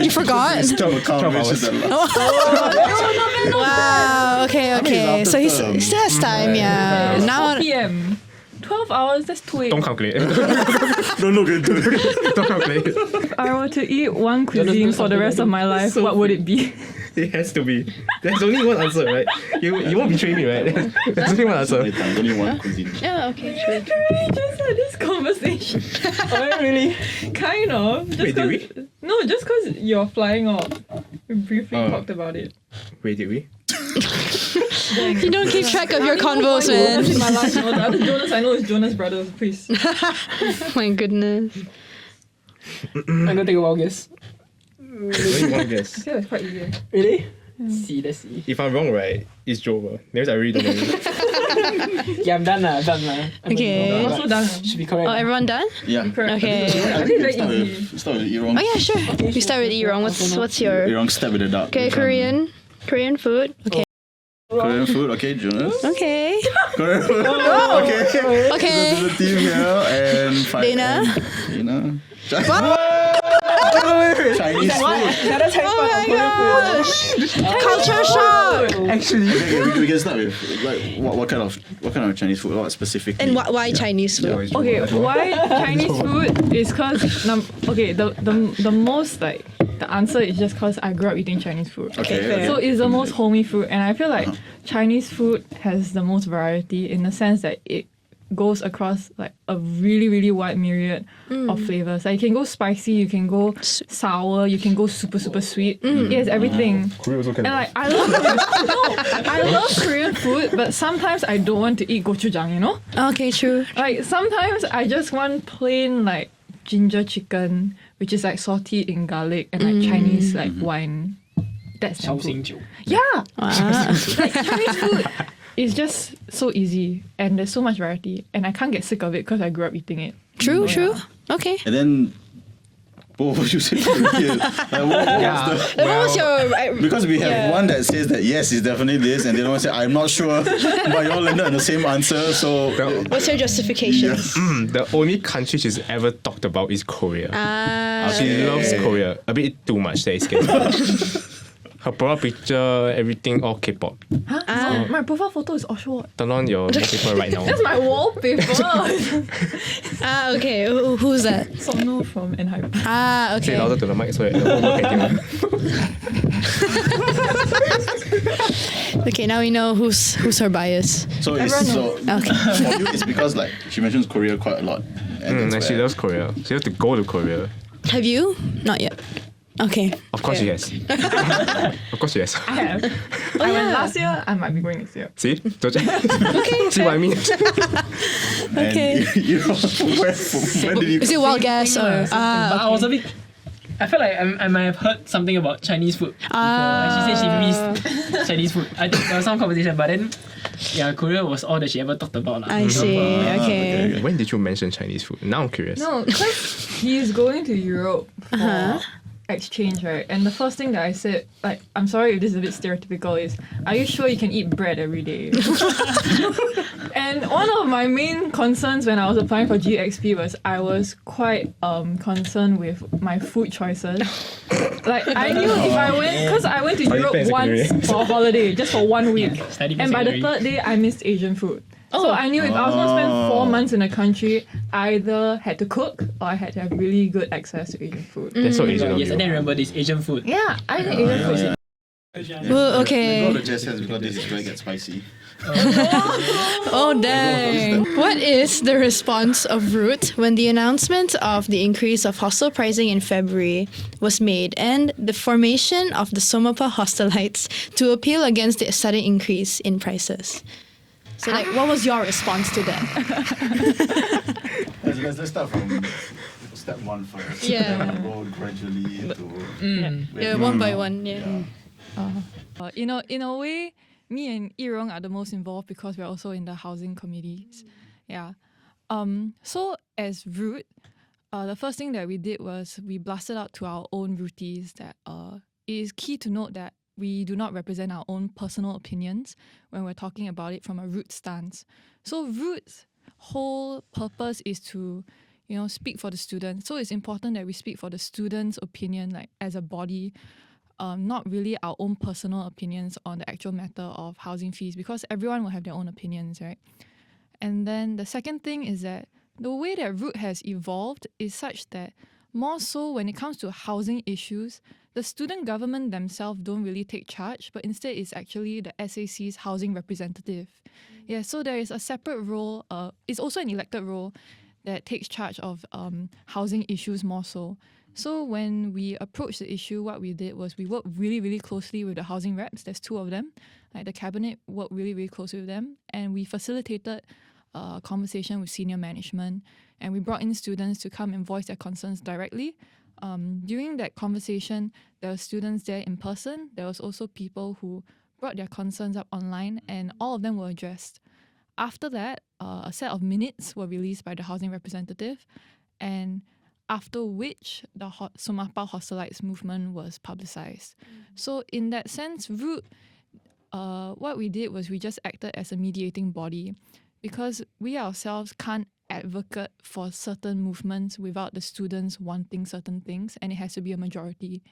B: You forgot?
A: Stop account
F: 12
A: versus
F: hours.
A: the last.
B: Wow, okay.
A: mean,
B: So
A: it's
B: he
A: after
B: still has time, yeah. Now,
E: 4 p.m. 12 hours, that's 2 weeks.
F: Don't calculate.
A: Don't look into it.
F: Don't calculate.
E: If I were to eat one cuisine for the rest of my life,
F: So
E: what would it be?
F: It has to be. There's only one answer, right? You won't betray me, right? There's only one answer.
A: There's only one cuisine.
B: Yeah, okay, true.
E: We just had this conversation. Oh, really? Kind of. Just
F: Wait, did we?
E: No, just because you're flying off. We briefly talked about it.
F: Wait, did we?
B: You don't keep track of your convos,
E: Jonas in
B: man.
E: my life, the other Jonas I know is Jonas Brothers, please.
B: My goodness.
C: I'm gonna take a wild guess.
F: Only one guess.
E: I feel it's quite easy.
C: Really? Let's see.
F: If I'm wrong, right, it's Jover. That means I really don't know you.
C: Yeah, I'm done lah.
B: Okay.
E: I'm also done.
C: Should be correct.
B: Oh, everyone done?
A: Yeah.
E: Correct.
B: Okay.
E: I think very
A: Start
E: easy.
A: with, start with Yirong.
B: Oh yeah, sure. We start with Yirong. What's your
A: Yirong, step with the dark.
B: okay? Korean food. Okay.
A: Korean food. Okay, Jonas.
B: Okay.
A: Korean food. Okay.
B: Okay.
A: To the team here and
B: Dana.
A: Dana. Chinese food.
B: Oh my gosh! Culture shock.
C: Actually.
A: Okay, we can start with like what kind of Chinese food? What specifically?
B: And why Chinese food?
E: Okay, why Chinese food is because the most like the answer is just because I grew up eating Chinese food.
A: Okay.
E: So it's the most homey food, and I feel like Chinese food has the most variety in the sense that it goes across like a really, really wide myriad of flavors. Like you can go spicy, you can go sour, you can go super, super sweet. It has everything.
F: Korea also can.
E: And like I love Korean food, but sometimes I don't want to eat gochujang, you know?
B: Okay, true.
E: Like sometimes I just want plain like ginger chicken, which is like salty in garlic and like Chinese like wine. That's my food.
C: 烧酒.
E: Yeah.
B: Ah.
E: Like Chinese food is just so easy and there's so much variety and I can't get sick of it because I grew up eating it.
B: True. Okay.
A: And then, what would you say?
B: What was your
A: Because we have one that says that yes, it's definitely this, and the other one says I'm not sure, but you all landed on the same answer. So
B: what's your justification?
F: The only country she's ever talked about is Korea. She
A: Okay.
F: loves Korea a bit too much. That is scary. Her profile picture, everything all K-pop.
E: No, my profile photo is Oshawa.
F: Turn on your wallpaper right now.
E: That's my wallpaper.
B: Okay. Who's that?
E: Sono from enHYPEN.
B: Ah,
F: Say
B: okay.
F: louder to the mic so that the whole world can hear.
B: Okay, now we know who's her bias.
A: So it's
B: Okay.
A: for you, it's because like she mentions Korea quite a lot, and
F: And
A: that's
F: she
A: where-
F: loves Korea. She has to go to Korea.
B: Have you? Not yet. Okay.
F: Of course she has. Of course she has.
E: I have. I went last year, I might be going next year.
F: See? See what I mean?
A: And
B: Okay.
A: you know, where did you?
B: Is it wild guess or?
C: But I was a bit. I felt like I might have heard something about Chinese food before. She said she missed Chinese food. I think there was some conversation, but then, yeah, Korea was all that she ever talked about.
B: I see. Okay.
F: When did you mention Chinese food? Now I'm curious.
E: No, because he's going to Europe for exchange, right? And the first thing that I said, like, I'm sorry if this is a bit stereotypical, is, are you sure you can eat bread every day? And one of my main concerns when I was applying for GXP was I was quite concerned with my food choices. Like, I knew if I went, because I went to
F: Study
E: Europe
F: plan
E: once
F: secondary.
E: for a holiday, just for 1 week.
C: Study plan
E: And by the
C: secondary.
E: third day, I missed Asian food. So I knew if I was going to spend 4 months in a country, I either had to cook or I had to have really good access to Asian food.
F: That's so Asian of
C: Yes,
F: you.
C: and then remember this Asian food.
E: Yeah, I think Asian food is
B: Well,
A: Go
B: okay.
A: to Jess hands because this is going to get spicy.
B: Oh dang! What is the response of Root when the announcement of the increase of hostel pricing in February was made and the formation of the Somapah Hostelites to appeal against the sudden increase in prices? So, like, what was your response to that?
A: Let's start from step one first.
B: Yeah.
A: And go gradually into.
B: Yeah, one by one. Yeah.
E: in a way, me and Yirong are the most involved because we're also in the housing committees. Yeah. So as Root, the first thing that we did was we blasted out to our own rooties that it is key to note that we do not represent our own personal opinions when we're talking about it from a Root stance. So Root's whole purpose is to, speak for the students. So it's important that we speak for the students' opinion, like as a body, not really our own personal opinions on the actual matter of housing fees, because everyone will have their own opinions, right? And then the second thing is that the way that ROOT has evolved is such that more so when it comes to housing issues, the student government themselves don't really take charge, but instead it's actually the SAC's housing representative. Yeah, so there is a separate role, it's also an elected role that takes charge of housing issues more so. So when we approached the issue, what we did was we worked really, really closely with the housing reps. There's 2 of them. Like the cabinet worked really, really closely with them, and we facilitated a conversation with senior management, and we brought in students to come and voice their concerns directly. During that conversation, there were students there in person. There was also people who brought their concerns up online, and all of them were addressed. After that, a set of minutes were released by the housing representative, and after which the Somapah Hostelites movement was publicized. So in that sense, ROOT, what we did was we just acted as a mediating body, because we ourselves can't advocate for certain movements without the students wanting certain things, and it has to be a majority.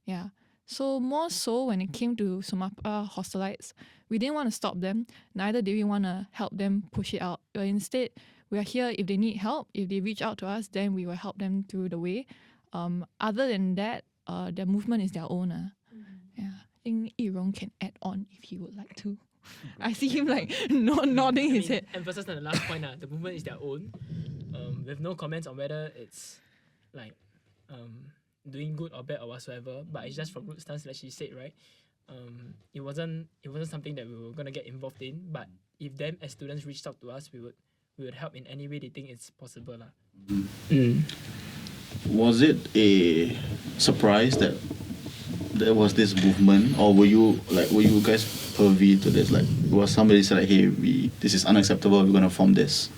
E: Yeah. So more so when it came to Somapah Hostelites, we didn't want to stop them, neither did we want to help them push it out. But instead, we are here if they need help. If they reach out to us, then we will help them through the way. Other than that, their movement is their own. Yeah. I think Yirong can add on if he would like to. I see him like nodding his head.
C: Emphasis on the last point, the movement is their own. With no comments on whether it's like doing good or bad or whatsoever, but it's just from root stance, like she said, right? It wasn't something that we were gonna get involved in. But if them as students reached out to us, we would help in any way they think it's possible, lah.
A: Was it a surprise that there was this movement, or were you guys privy to this? Like, was somebody said like, hey, this is unacceptable, we're gonna form this,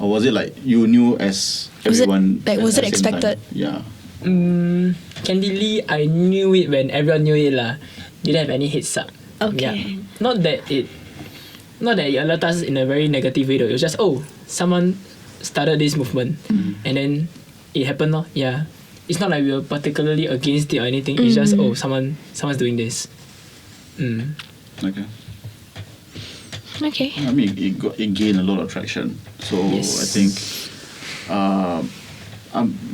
A: or was it like you knew as everyone?
B: Was it expected?
A: Yeah.
C: Candidly, I knew it when everyone knew it, lah. Didn't have any heads up.
B: Okay.
C: Yeah. Not that it alerted us in a very negative way though. It was just, someone started this movement, and then it happened, no? Yeah. It's not like we were particularly against it or anything. It's just, someone's doing this.
A: Okay.
B: Okay.
A: I mean, it gained a lot of traction. So
C: Yes.
A: I think,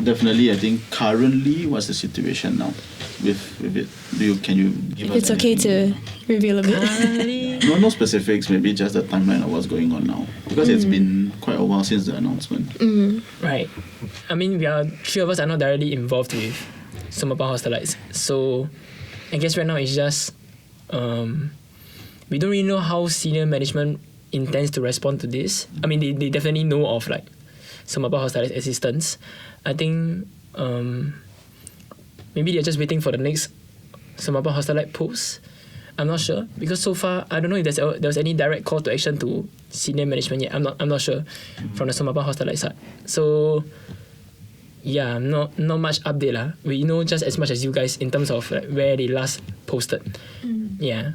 A: definitely, I think currently, what's the situation now with it? Can you give
B: If
A: us
B: it's okay
A: anything?
B: to reveal a bit.
A: No specifics, maybe just the timeline of what's going on now, because it's been quite a while since the announcement.
C: Right. I mean, 3 of us are not directly involved with Somapah Hostelites. So I guess right now it's just we don't really know how senior management intends to respond to this. I mean, they definitely know of like Somapah Hostelites existence. I think maybe they're just waiting for the next Somapah Hostelite post. I'm not sure, because so far I don't know if there was any direct call to action to senior management yet. I'm not sure from the Somapah Hostelite side. So yeah, not much update lah. We know just as much as you guys in terms of like, where they last posted. Yeah.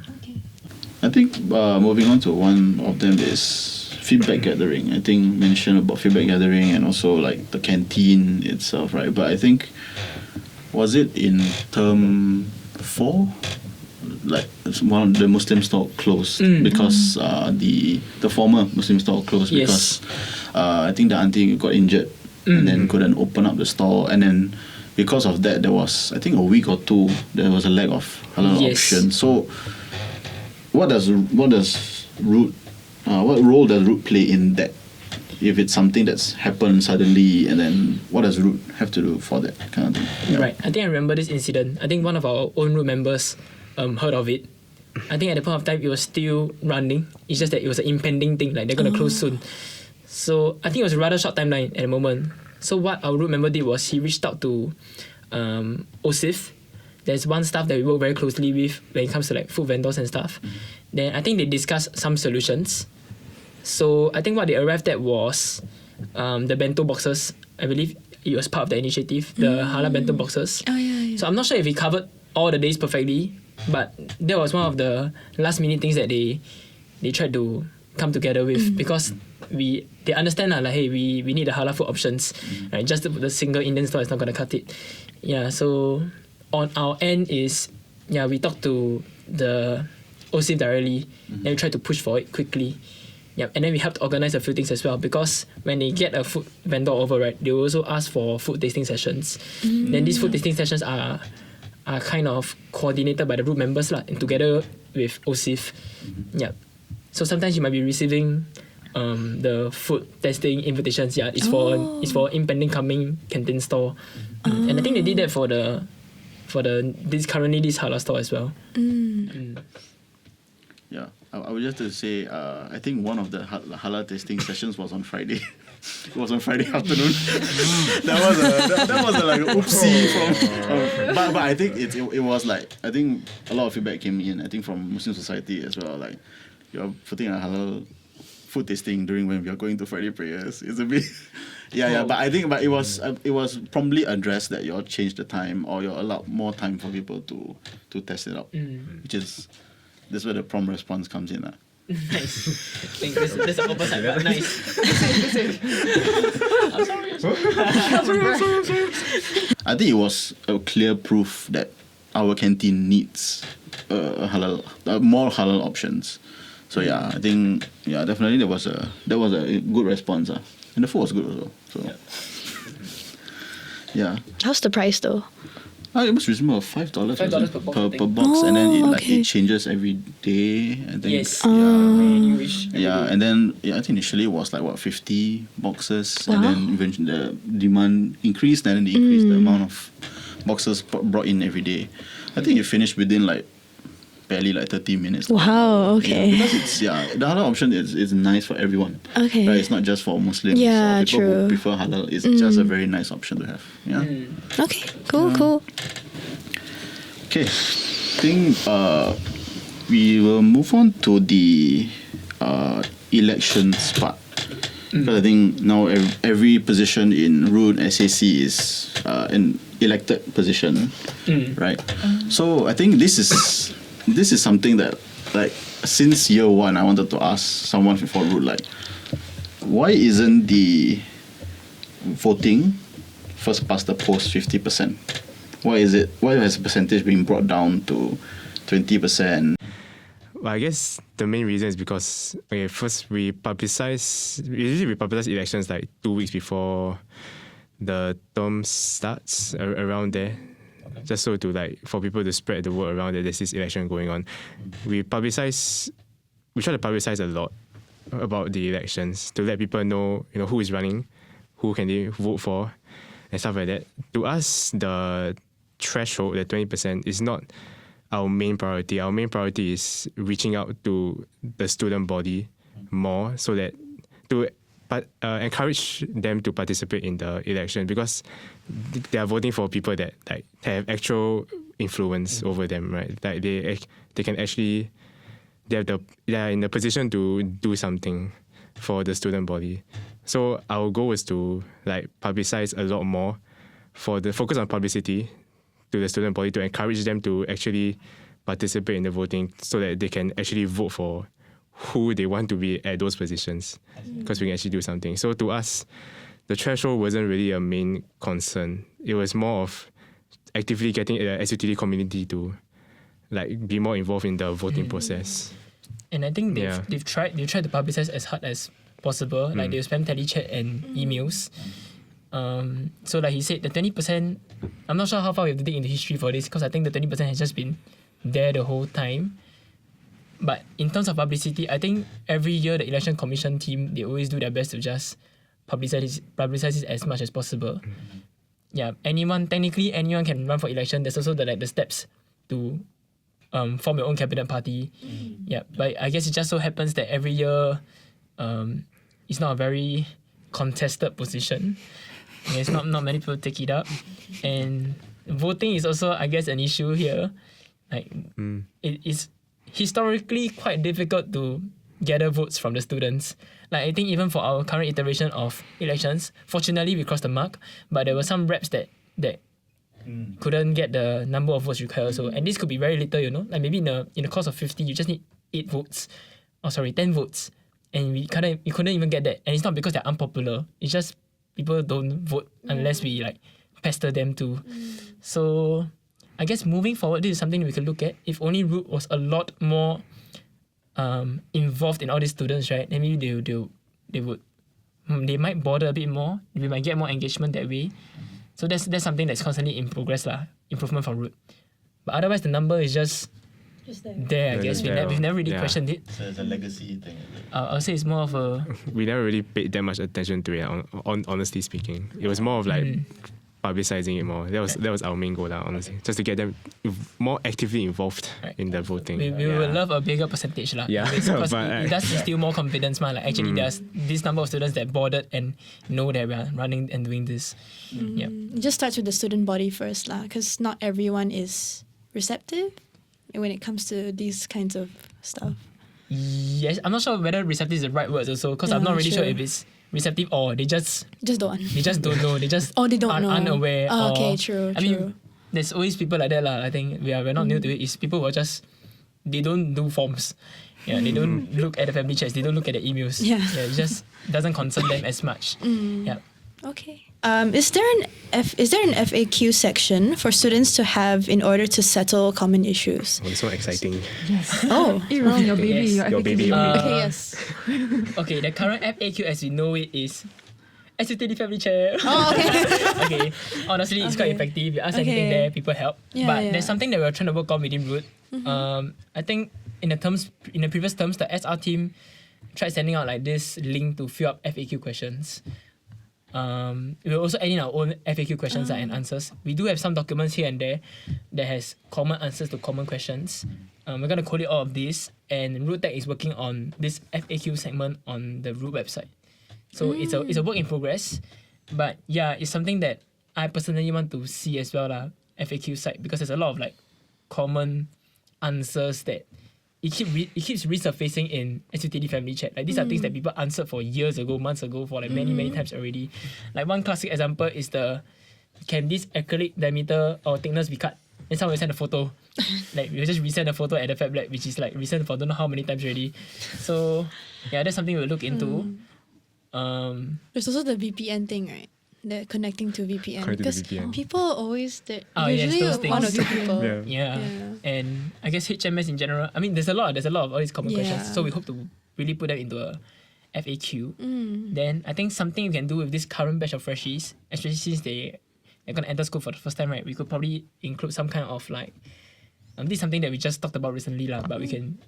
A: I think moving on to one of them is feedback gathering. I think mention about feedback gathering and also like the canteen itself, right? But I think, was it in term 4? Like one of the Muslim store closed because the former Muslim store closed because I think the auntie got injured and then couldn't open up the store, and then because of that there was, I think, a week or 2 there was a lack of halal options. So what role does ROOT play in that? If it's something that's happened suddenly, and then what does ROOT have to do for that kind of thing? Yeah.
C: Right. I think I remember this incident. I think one of our own ROOT members heard of it. I think at the point of time it was still running. It's just that it was an impending thing, like they're gonna close soon. So I think it was a rather short timeline at the moment. So what our ROOT member did was he reached out to OSIF. There's one staff that we work very closely with when it comes to like food vendors and stuff. Then I think they discussed some solutions. So I think what they arrived at was the bento boxes. I believe it was part of the initiative, the halal bento boxes. So I'm not sure if it covered all the days perfectly, but that was one of the last minute things that they tried to come together with, because they understand like, hey, we need the halal food options, right? Just the single Indian store is not gonna cut it. Yeah, so on our end is we talked to the OSIF directly and we tried to push for it quickly. Yep, and then we helped organize a few things as well, because when they get a food vendor over, right, they also ask for food tasting sessions. Then these food tasting sessions are kind of coordinated by the root members lah, and together with OSIF. Yeah. So sometimes you might be receiving the food testing invitations. Yeah, it's for impending coming canteen store, and I think they did that for this halal store as well.
A: Yeah, I would just to say, I think one of the halal tasting sessions was on Friday. It was on Friday afternoon. that was like an oopsie from. But I think it was like, I think a lot of feedback came in. I think from Muslim society as well. Like, you're putting a halal food tasting during when we are going to Friday prayers. It's a bit. Yeah. But I think it was promptly addressed that you all changed the time, or you allowed more time for people to test it out, which is. This is where the prompt response comes in.
C: Nice. I think this is the oversight, but nice.
A: I think it was a clear proof that our canteen needs more halal options. So yeah, I think definitely that was a good response. And the food was good also. So yeah.
B: How's the price though?
A: It was reasonable, $5
C: per
A: box, and then it changes every day. I think.
C: Yes.
A: Yeah, and then I think initially it was like 50 boxes, and then eventually the demand increased, and then they increased the amount of boxes brought in every day. I think it finished within barely 30 minutes.
B: Wow. Okay.
A: Yeah, because the halal option is nice for everyone.
B: Okay.
A: Right, it's not just for Muslims.
B: Yeah,
A: or people
B: true.
A: who prefer halal. It's just a very nice option to have. Yeah.
B: Okay. Cool.
A: Okay, I think we will move on to the elections part. Because I think now every position in ROOT SAC is an elected position, right? So I think this is something that, since year one, I wanted to ask someone before ROOT, why isn't the voting first past the post 50%? Why has the percentage been brought down to 20%?
F: Well, I guess the main reason is because first we usually publicize elections 2 weeks before the term starts, around there, just so to for people to spread the word around that there's this election going on. We try to publicize a lot about the elections to let people know who is running, who can they vote for, and stuff like that. To us, the threshold, the 20%, is not our main priority. Our main priority is reaching out to the student body more, so that to encourage them to participate in the election, because they are voting for people that have actual influence over them, right? They can actually they are in the position to do something for the student body. So our goal is to publicize a lot more, for the focus on publicity to the student body, to encourage them to actually participate in the voting, so that they can actually vote for who they want to be at those positions, because we can actually do something. So to us, the threshold wasn't really a main concern. It was more of actively getting the SUTD community to be more involved in the voting process.
C: And I think they've tried to publicize as hard as possible. They'll spam telechat and emails. So he said, the 20%, I'm not sure how far we have to dig into history for this, because I think the 20% has just been there the whole time. But in terms of publicity, I think every year the election commission team, they always do their best to just publicize it as much as possible. Yeah, technically anyone can run for election. There's also the steps to form your own cabinet party. Yeah, but I guess it just so happens that every year it's not a very contested position. It's not many people take it up, and voting is also, I guess, an issue here. It is historically quite difficult to gather votes from the students. I think even for our current iteration of elections, fortunately we crossed the mark, but there were some reps that couldn't get the number of votes required also, and this could be very little, maybe in the course of 50 you just need 10 votes, and we couldn't even get that. And it's not because they're unpopular, it's just people don't vote unless we pester them to. So I guess moving forward, this is something we could look at. If only ROOT was a lot more involved in all these students, right? Then maybe they might bother a bit more. We might get more engagement that way. So that's something that's constantly in progress lah. Improvement for Root. But otherwise, the number is just there. I guess we've never really questioned it.
D: So it's a legacy thing.
C: I'll say it's more of a.
F: We never really paid that much attention to it. Honestly speaking, it was more of like publicizing it more. That was our main goal, honestly, just to get them more actively involved in the voting.
C: We would love a bigger percentage, lah.
F: Yeah,
C: because
F: but,
C: it does instill more confidence, man. Like actually, there's this number of students that bothered and know that we are running and doing this. Yeah,
B: It just starts with the student body first, lah, because not everyone is receptive when it comes to these kinds of stuff.
C: Yes, I'm not sure whether receptive is the right word also, because I'm not really sure if it's receptive or they just
B: don't.
C: they just don't know. They just
B: They don't
C: are
B: know.
C: unaware.
B: Oh,
C: or,
B: okay, true.
C: I mean, there's always people like that lah. I think we're not new to it. It's people who are just they don't do forms. Yeah, they don't look at the family chats. They don't look at the emails.
B: Yeah.
C: It just doesn't concern them as much. Yeah.
B: Okay. Is there an FAQ section for students to have in order to settle common issues?
F: Oh, it's so exciting.
B: Oh.
E: Yirong, your baby.
C: Yes.
E: Your
F: Your baby.
E: baby.
B: Okay. Yes.
C: Okay, the current FAQ as we know it is SUTD family chat.
B: Oh, okay.
C: Okay. Honestly, it's quite effective. You ask anything
B: Okay.
C: there, people help.
B: Yeah,
C: But
B: yeah.
C: there's something that we're trying to work on within Root. I think in the previous terms, the SR team tried sending out like this link to fill up FAQ questions. We'll also add in our own FAQ questions and answers. We do have some documents here and there that has common answers to common questions. We're going to collate all of this, and Root Tech is working on this FAQ segment on the Root website. So it's a work in progress, but yeah, it's something that I personally want to see as well, FAQ site, because there's a lot of like common answers that it keeps resurfacing in SUTD family chat. Like these are things that people answered for years ago, months ago, for like many times already. Like one classic example is can this acrylic diameter or thickness be cut? And someone send a photo. Like we just resend a photo at the Fab Lab, which is like resent for don't know how many times already. So yeah, that's something we'll look into.
B: There's also the VPN thing, right? The connecting to VPN.
F: Connect to the
B: Because
F: VPN.
B: people always
C: yes,
B: usually
C: those
B: one or
C: things.
B: two people.
F: Yeah.
C: Yeah. And I guess HMS in general. I mean, there's a lot of all these common questions. So we hope to really put them into a FAQ. Then I think something we can do with this current batch of freshies, especially since they're gonna enter school for the first time, right? We could probably include some kind of like this is something that we just talked about recently, but we can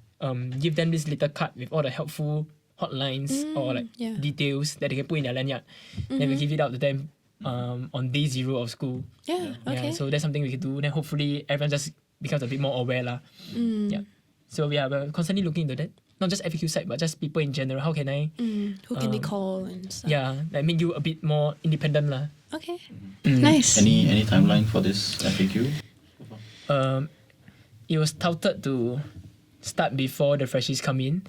C: give them this little card with all the helpful hotlines or like details that they can put in their lanyard. Then we give it out to them on day 0 of school.
B: Yeah, okay.
C: So that's something we could do. Then hopefully everyone just becomes a bit more aware. Yeah. So we're constantly looking into that. Not just FAQ site, but just people in general. How can I
B: Who can they call and stuff?
C: like make you a bit more independent lah.
B: Okay. Nice.
A: Any timeline for this FAQ?
C: It was touted to start before the freshies come in,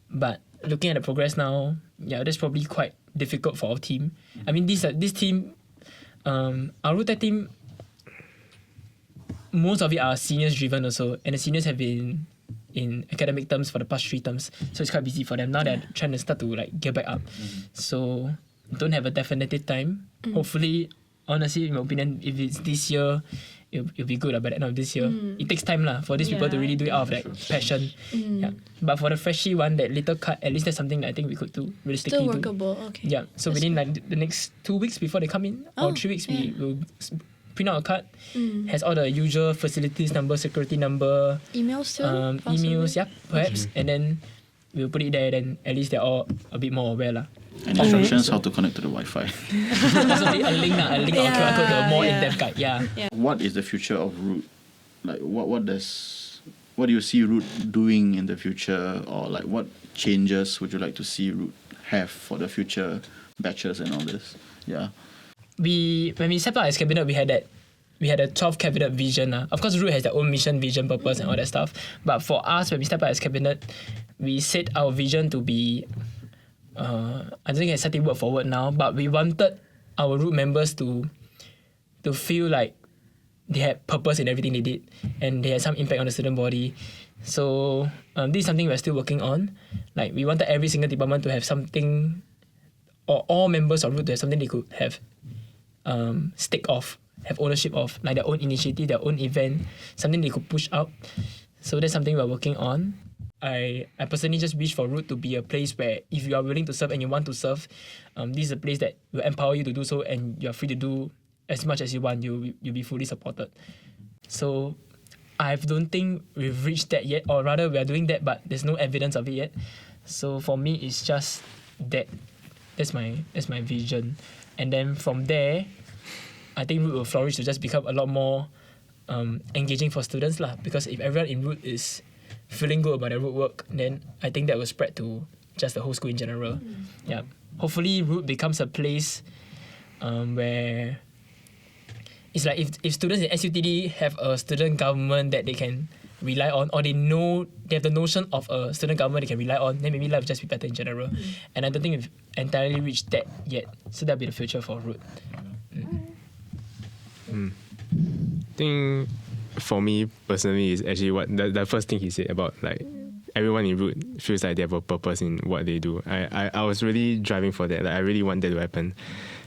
C: but looking at the progress now, that's probably quite difficult for our team. I mean, this team, our Root Tech team, most of it are seniors driven also, and the seniors have been in academic terms for the past 3 terms, so it's quite busy for them. Now they're trying to start to like get back up, so don't have a definitive time. Hopefully, honestly, in my opinion, if it's this year, it'll be good by the end of this year. It takes time for these people to really do it out of like passion. Yeah. But for the freshie one, that little cut, at least that's something that I think we could do realistically.
B: Still workable. Okay.
C: Yeah. So within like the next 2 weeks before they come in, or 3 weeks, we will print out a card. Has all the usual facilities number, security number,
B: Emails too. possibly?
C: emails, perhaps, and then we'll put it there. Then at least they're all a bit more aware lah.
A: And instructions how to connect to the Wi-Fi.
C: Possibly a link or QR code to a more in-depth guide. Yeah.
A: What is the future of Root? Like what do you see Root doing in the future, or like what changes would you like to see Root have for the future batches and all this? Yeah.
C: When we stepped out as cabinet, we had a 12 cabinet vision. Of course, Root has their own mission, vision, purpose, and all that stuff. But for us, when we stepped out as cabinet, we set our vision to be. I don't think I can set it word for word now, but we wanted our Root members to feel like they had purpose in everything they did, and they had some impact on the student body. So this is something we're still working on. Like we wanted every single department to have something, or all members of Root to have something they could have stake of, have ownership of, like their own initiative, their own event, something they could push out. So that's something we're working on. I personally just wish for ROOT to be a place where if you are willing to serve and you want to serve, this is a place that will empower you to do so, and you're free to do as much as you want. You'll be fully supported. So I don't think we've reached that yet, or rather we are doing that, but there's no evidence of it yet. So for me, it's just that. That's my vision. And then from there, I think ROOT will flourish to just become a lot more engaging for students lah. Because if everyone in ROOT is feeling good about their ROOT work, then I think that will spread to just the whole school in general. Yeah. Hopefully ROOT becomes a place where it's like if students in SUTD have a student government that they can rely on, or they have the notion of a student government they can rely on, then maybe life will just be better in general. And I don't think we've entirely reached that yet. So that'll be the future for ROOT.
F: I think for me personally is actually what the first thing he said about like everyone in ROOT feels like they have a purpose in what they do. I was really driving for that. Like I really want that to happen,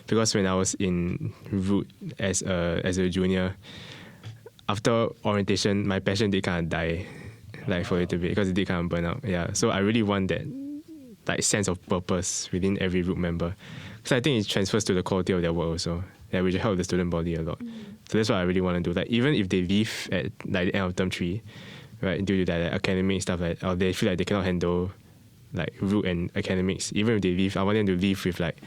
F: because when I was in ROOT as a junior, after orientation, my passion did kind of die, like for it to be, because it did kind of burn out. Yeah, so I really want that like sense of purpose within every ROOT member, because I think it transfers to the quality of their work also. Yeah, which help the student body a lot. So that's what I really want to do. Like even if they leave at like the end of term 3, right, due to that like, academic stuff, like, or they feel like they cannot handle like ROOT and academics, even if they leave, I want them to leave with like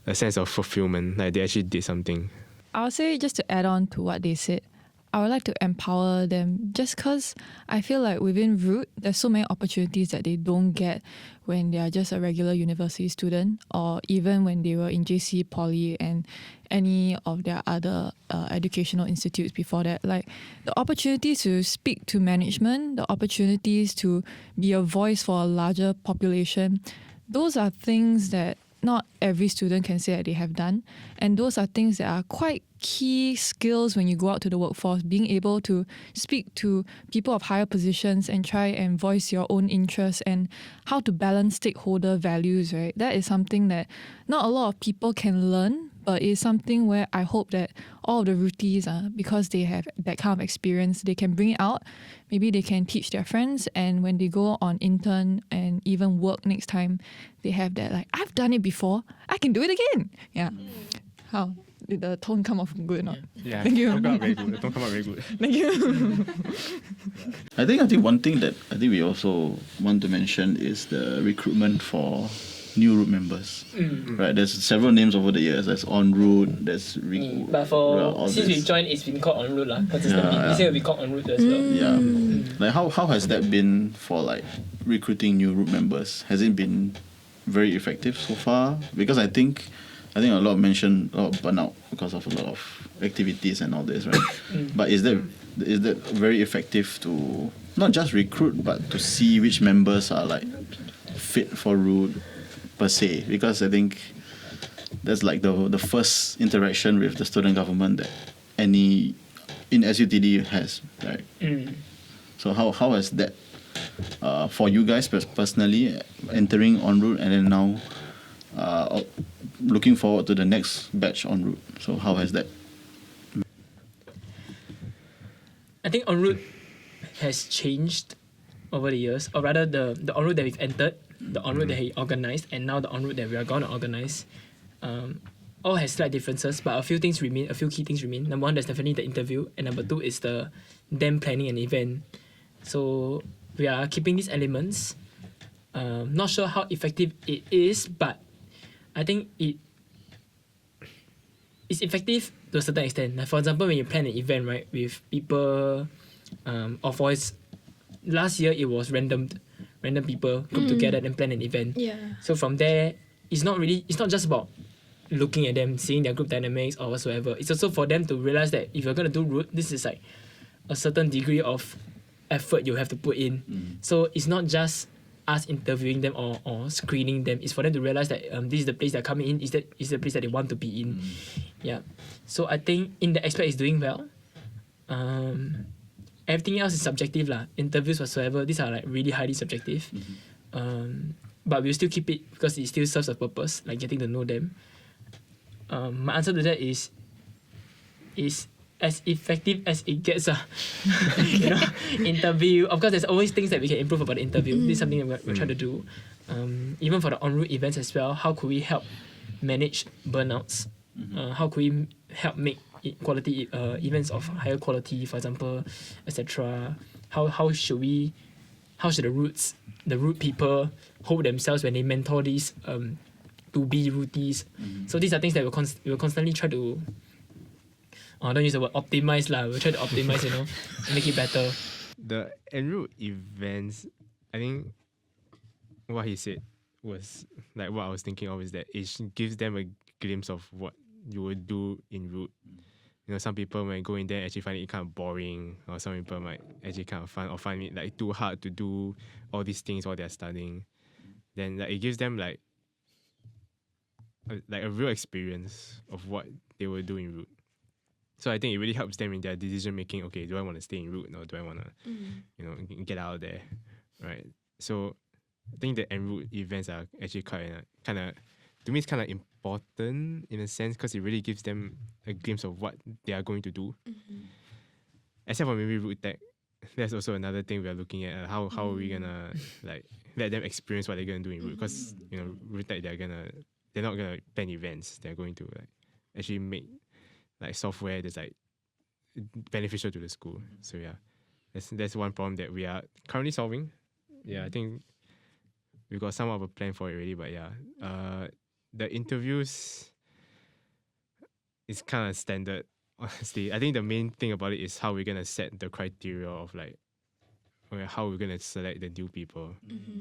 F: a sense of fulfillment, like they actually did something.
E: I would say, just to add on to what they said, I would like to empower them, just because I feel like within ROOT, there's so many opportunities that they don't get when they are just a regular university student, or even when they were in JC, Poly, and any of their other educational institutes before that. Like the opportunities to speak to management, the opportunities to be a voice for a larger population, those are things that not every student can say that they have done. And those are things that are quite key skills when you go out to the workforce, being able to speak to people of higher positions and try and voice your own interests, and how to balance stakeholder values, right? That is something that not a lot of people can learn, but it's something where I hope that all of the rooties, because they have that kind of experience, they can bring it out. Maybe they can teach their friends, and when they go on intern and even work next time, they have that like, I've done it before, I can do it again. Yeah. How? Did the tone come off good or not?
F: Yeah,
E: Thank you.
F: Don't come out very good. Don't come out very good.
E: Thank you.
A: I think one thing that I think we also want to mention is the recruitment for new ROOT members. Right, there's several names over the years. There's enROOT, there's
C: But for since we've joined, it's been called enROOT lah. Consistently, this year will be called enROOT as well.
A: Yeah, like how has that been for like recruiting new ROOT members? Has it been very effective so far? Because I think a lot mentioned burnout because of a lot of activities and all this, right? But is that very effective to not just recruit, but to see which members are like fit for ROOT per se? Because I think that's like the first interaction with the student government that any in SUTD has, right? So how has that for you guys personally entering enROOT and then now looking forward to the next batch enROOT? So how has that?
C: I think enROOT has changed over the years, or rather the enROOT that we've entered, the enROOT that we organised, and now the enROOT that we are going to organise, all has slight differences, but a few key things remain. Number one, there's definitely the interview, and number two is them planning an event. So we are keeping these elements. Not sure how effective it is, but I think it's effective to a certain extent. Like for example, when you plan an event, right, with people of voice, last year it was random people grouped together and plan an event.
B: Yeah.
C: So from there, it's not just about looking at them, seeing their group dynamics or whatsoever. It's also for them to realize that if you're gonna do ROOT, this is like a certain degree of effort you have to put in. So it's not just us interviewing them or screening them. It's for them to realize that this is the place they're coming in. Is the place that they want to be in. Yeah. So I think in the aspect is doing well. Everything else is subjective lah. Interviews whatsoever, these are like really highly subjective. But we'll still keep it because it still serves a purpose, like getting to know them. My answer to that is as effective as it gets. You know, interview. Of course, there's always things that we can improve about the interview. This is something that we're trying to do. Even for the enROOT events as well, how could we help manage burnouts? How could we help make quality events of higher quality, for example, etc. How should the root people hold themselves when they mentor these to be rooties? So these are things that we'll constantly try to don't use the word optimize lah. We'll try to optimize, you know, make it better.
F: The enROOT events, I think what he said was like what I was thinking of is that it gives them a glimpse of what you would do in root. You know, some people might go in there and actually find it kind of boring, or some people might actually kind of find it like too hard to do all these things while they're studying. Then like it gives them like a real experience of what they will do in root. So I think it really helps them in their decision making. Okay, do I want to stay in root or do I want to, you know, get out of there, right? So I think the enROOT events are actually kind of to me it's kind of important in a sense because it really gives them a glimpse of what they are going to do. Except for maybe root tech, there's also another thing we are looking at. How are we gonna like let them experience what they're gonna do in root? Because you know root tech they're not gonna plan events. They're going to like actually make like software that's like beneficial to the school. So yeah, that's one problem that we are currently solving. Yeah, I think we've got some of a plan for it already, but yeah, the interviews is kind of standard. Honestly, I think the main thing about it is how we're gonna set the criteria of like how we're gonna select the new people,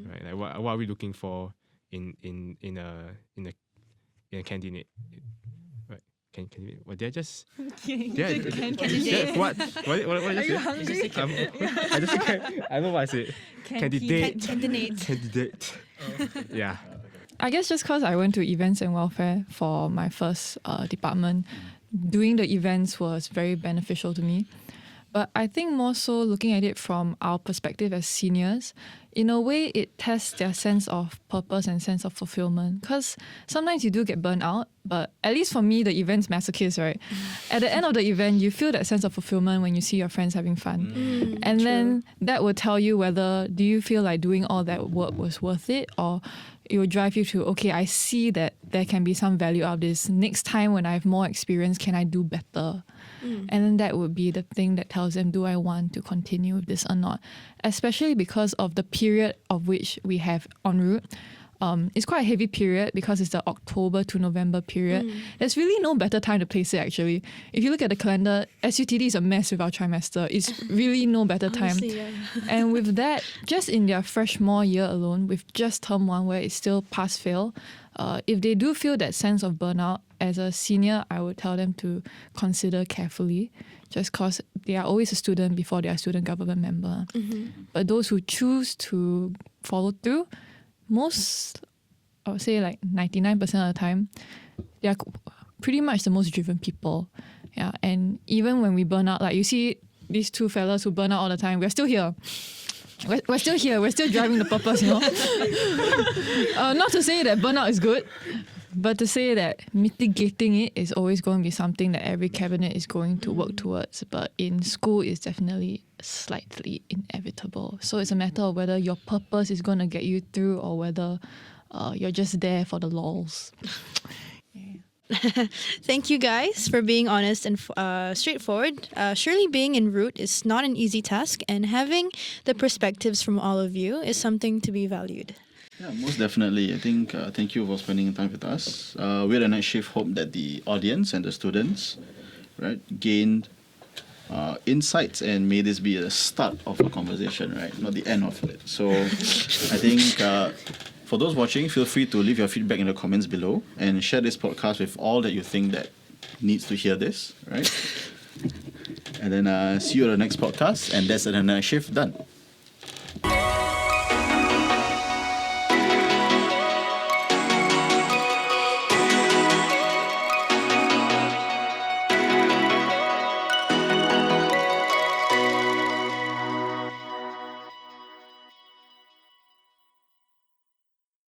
F: right? Like what are we looking for in a candidate? Candidate. What did I just?
E: Candidate.
F: What did I
E: Are you
F: say?
E: hungry?
F: I just I know what I said. Candidate.
E: Candidate.
F: Yeah.
E: I guess just because I went to events and welfare for my first department, doing the events was very beneficial to me. But I think more so looking at it from our perspective as seniors, in a way it tests their sense of purpose and sense of fulfillment. Because sometimes you do get burnt out, but at least for me, the event's masochist, right? At the end of the event, you feel that sense of fulfillment when you see your friends having fun. And then that will tell you whether do you feel like doing all that work was worth it, or it will drive you to, okay, I see that there can be some value out of this. Next time when I have more experience, can I do better? And then that would be the thing that tells them, do I want to continue with this or not? Especially because of the period of which we have enROOT. It's quite a heavy period because it's the October to November period. There's really no better time to place it actually. If you look at the calendar, SUTD is a mess with our trimester. It's really no better time.
B: Honestly, yeah.
E: And with that, just in their freshman year alone, with just term one where it's still pass-fail, if they do feel that sense of burnout, as a senior, I would tell them to consider carefully, just because they are always a student before they are a student government member. But those who choose to follow through, I would say like 99% of the time, they are pretty much the most driven people. Yeah, and even when we burn out, like you see these two fellas who burn out all the time, we're still here. We're still here. We're still driving the purpose, you know. Not to say that burnout is good, but to say that mitigating it is always going to be something that every cabinet is going to work towards. But in school, it's definitely slightly inevitable. So it's a matter of whether your purpose is going to get you through or whether you're just there for the lols.
B: Thank you guys for being honest and straightforward. Surely being in root is not an easy task, and having the perspectives from all of you is something to be valued.
A: Yeah, most definitely. I think thank you for spending time with us. We at the Night Shift hope that the audience and the students, right, gained insights, and may this be the start of a conversation, right, not the end of it. So I think for those watching, feel free to leave your feedback in the comments below and share this podcast with all that you think that needs to hear this, right? And then see you at the next podcast, and that's the Night Shift done.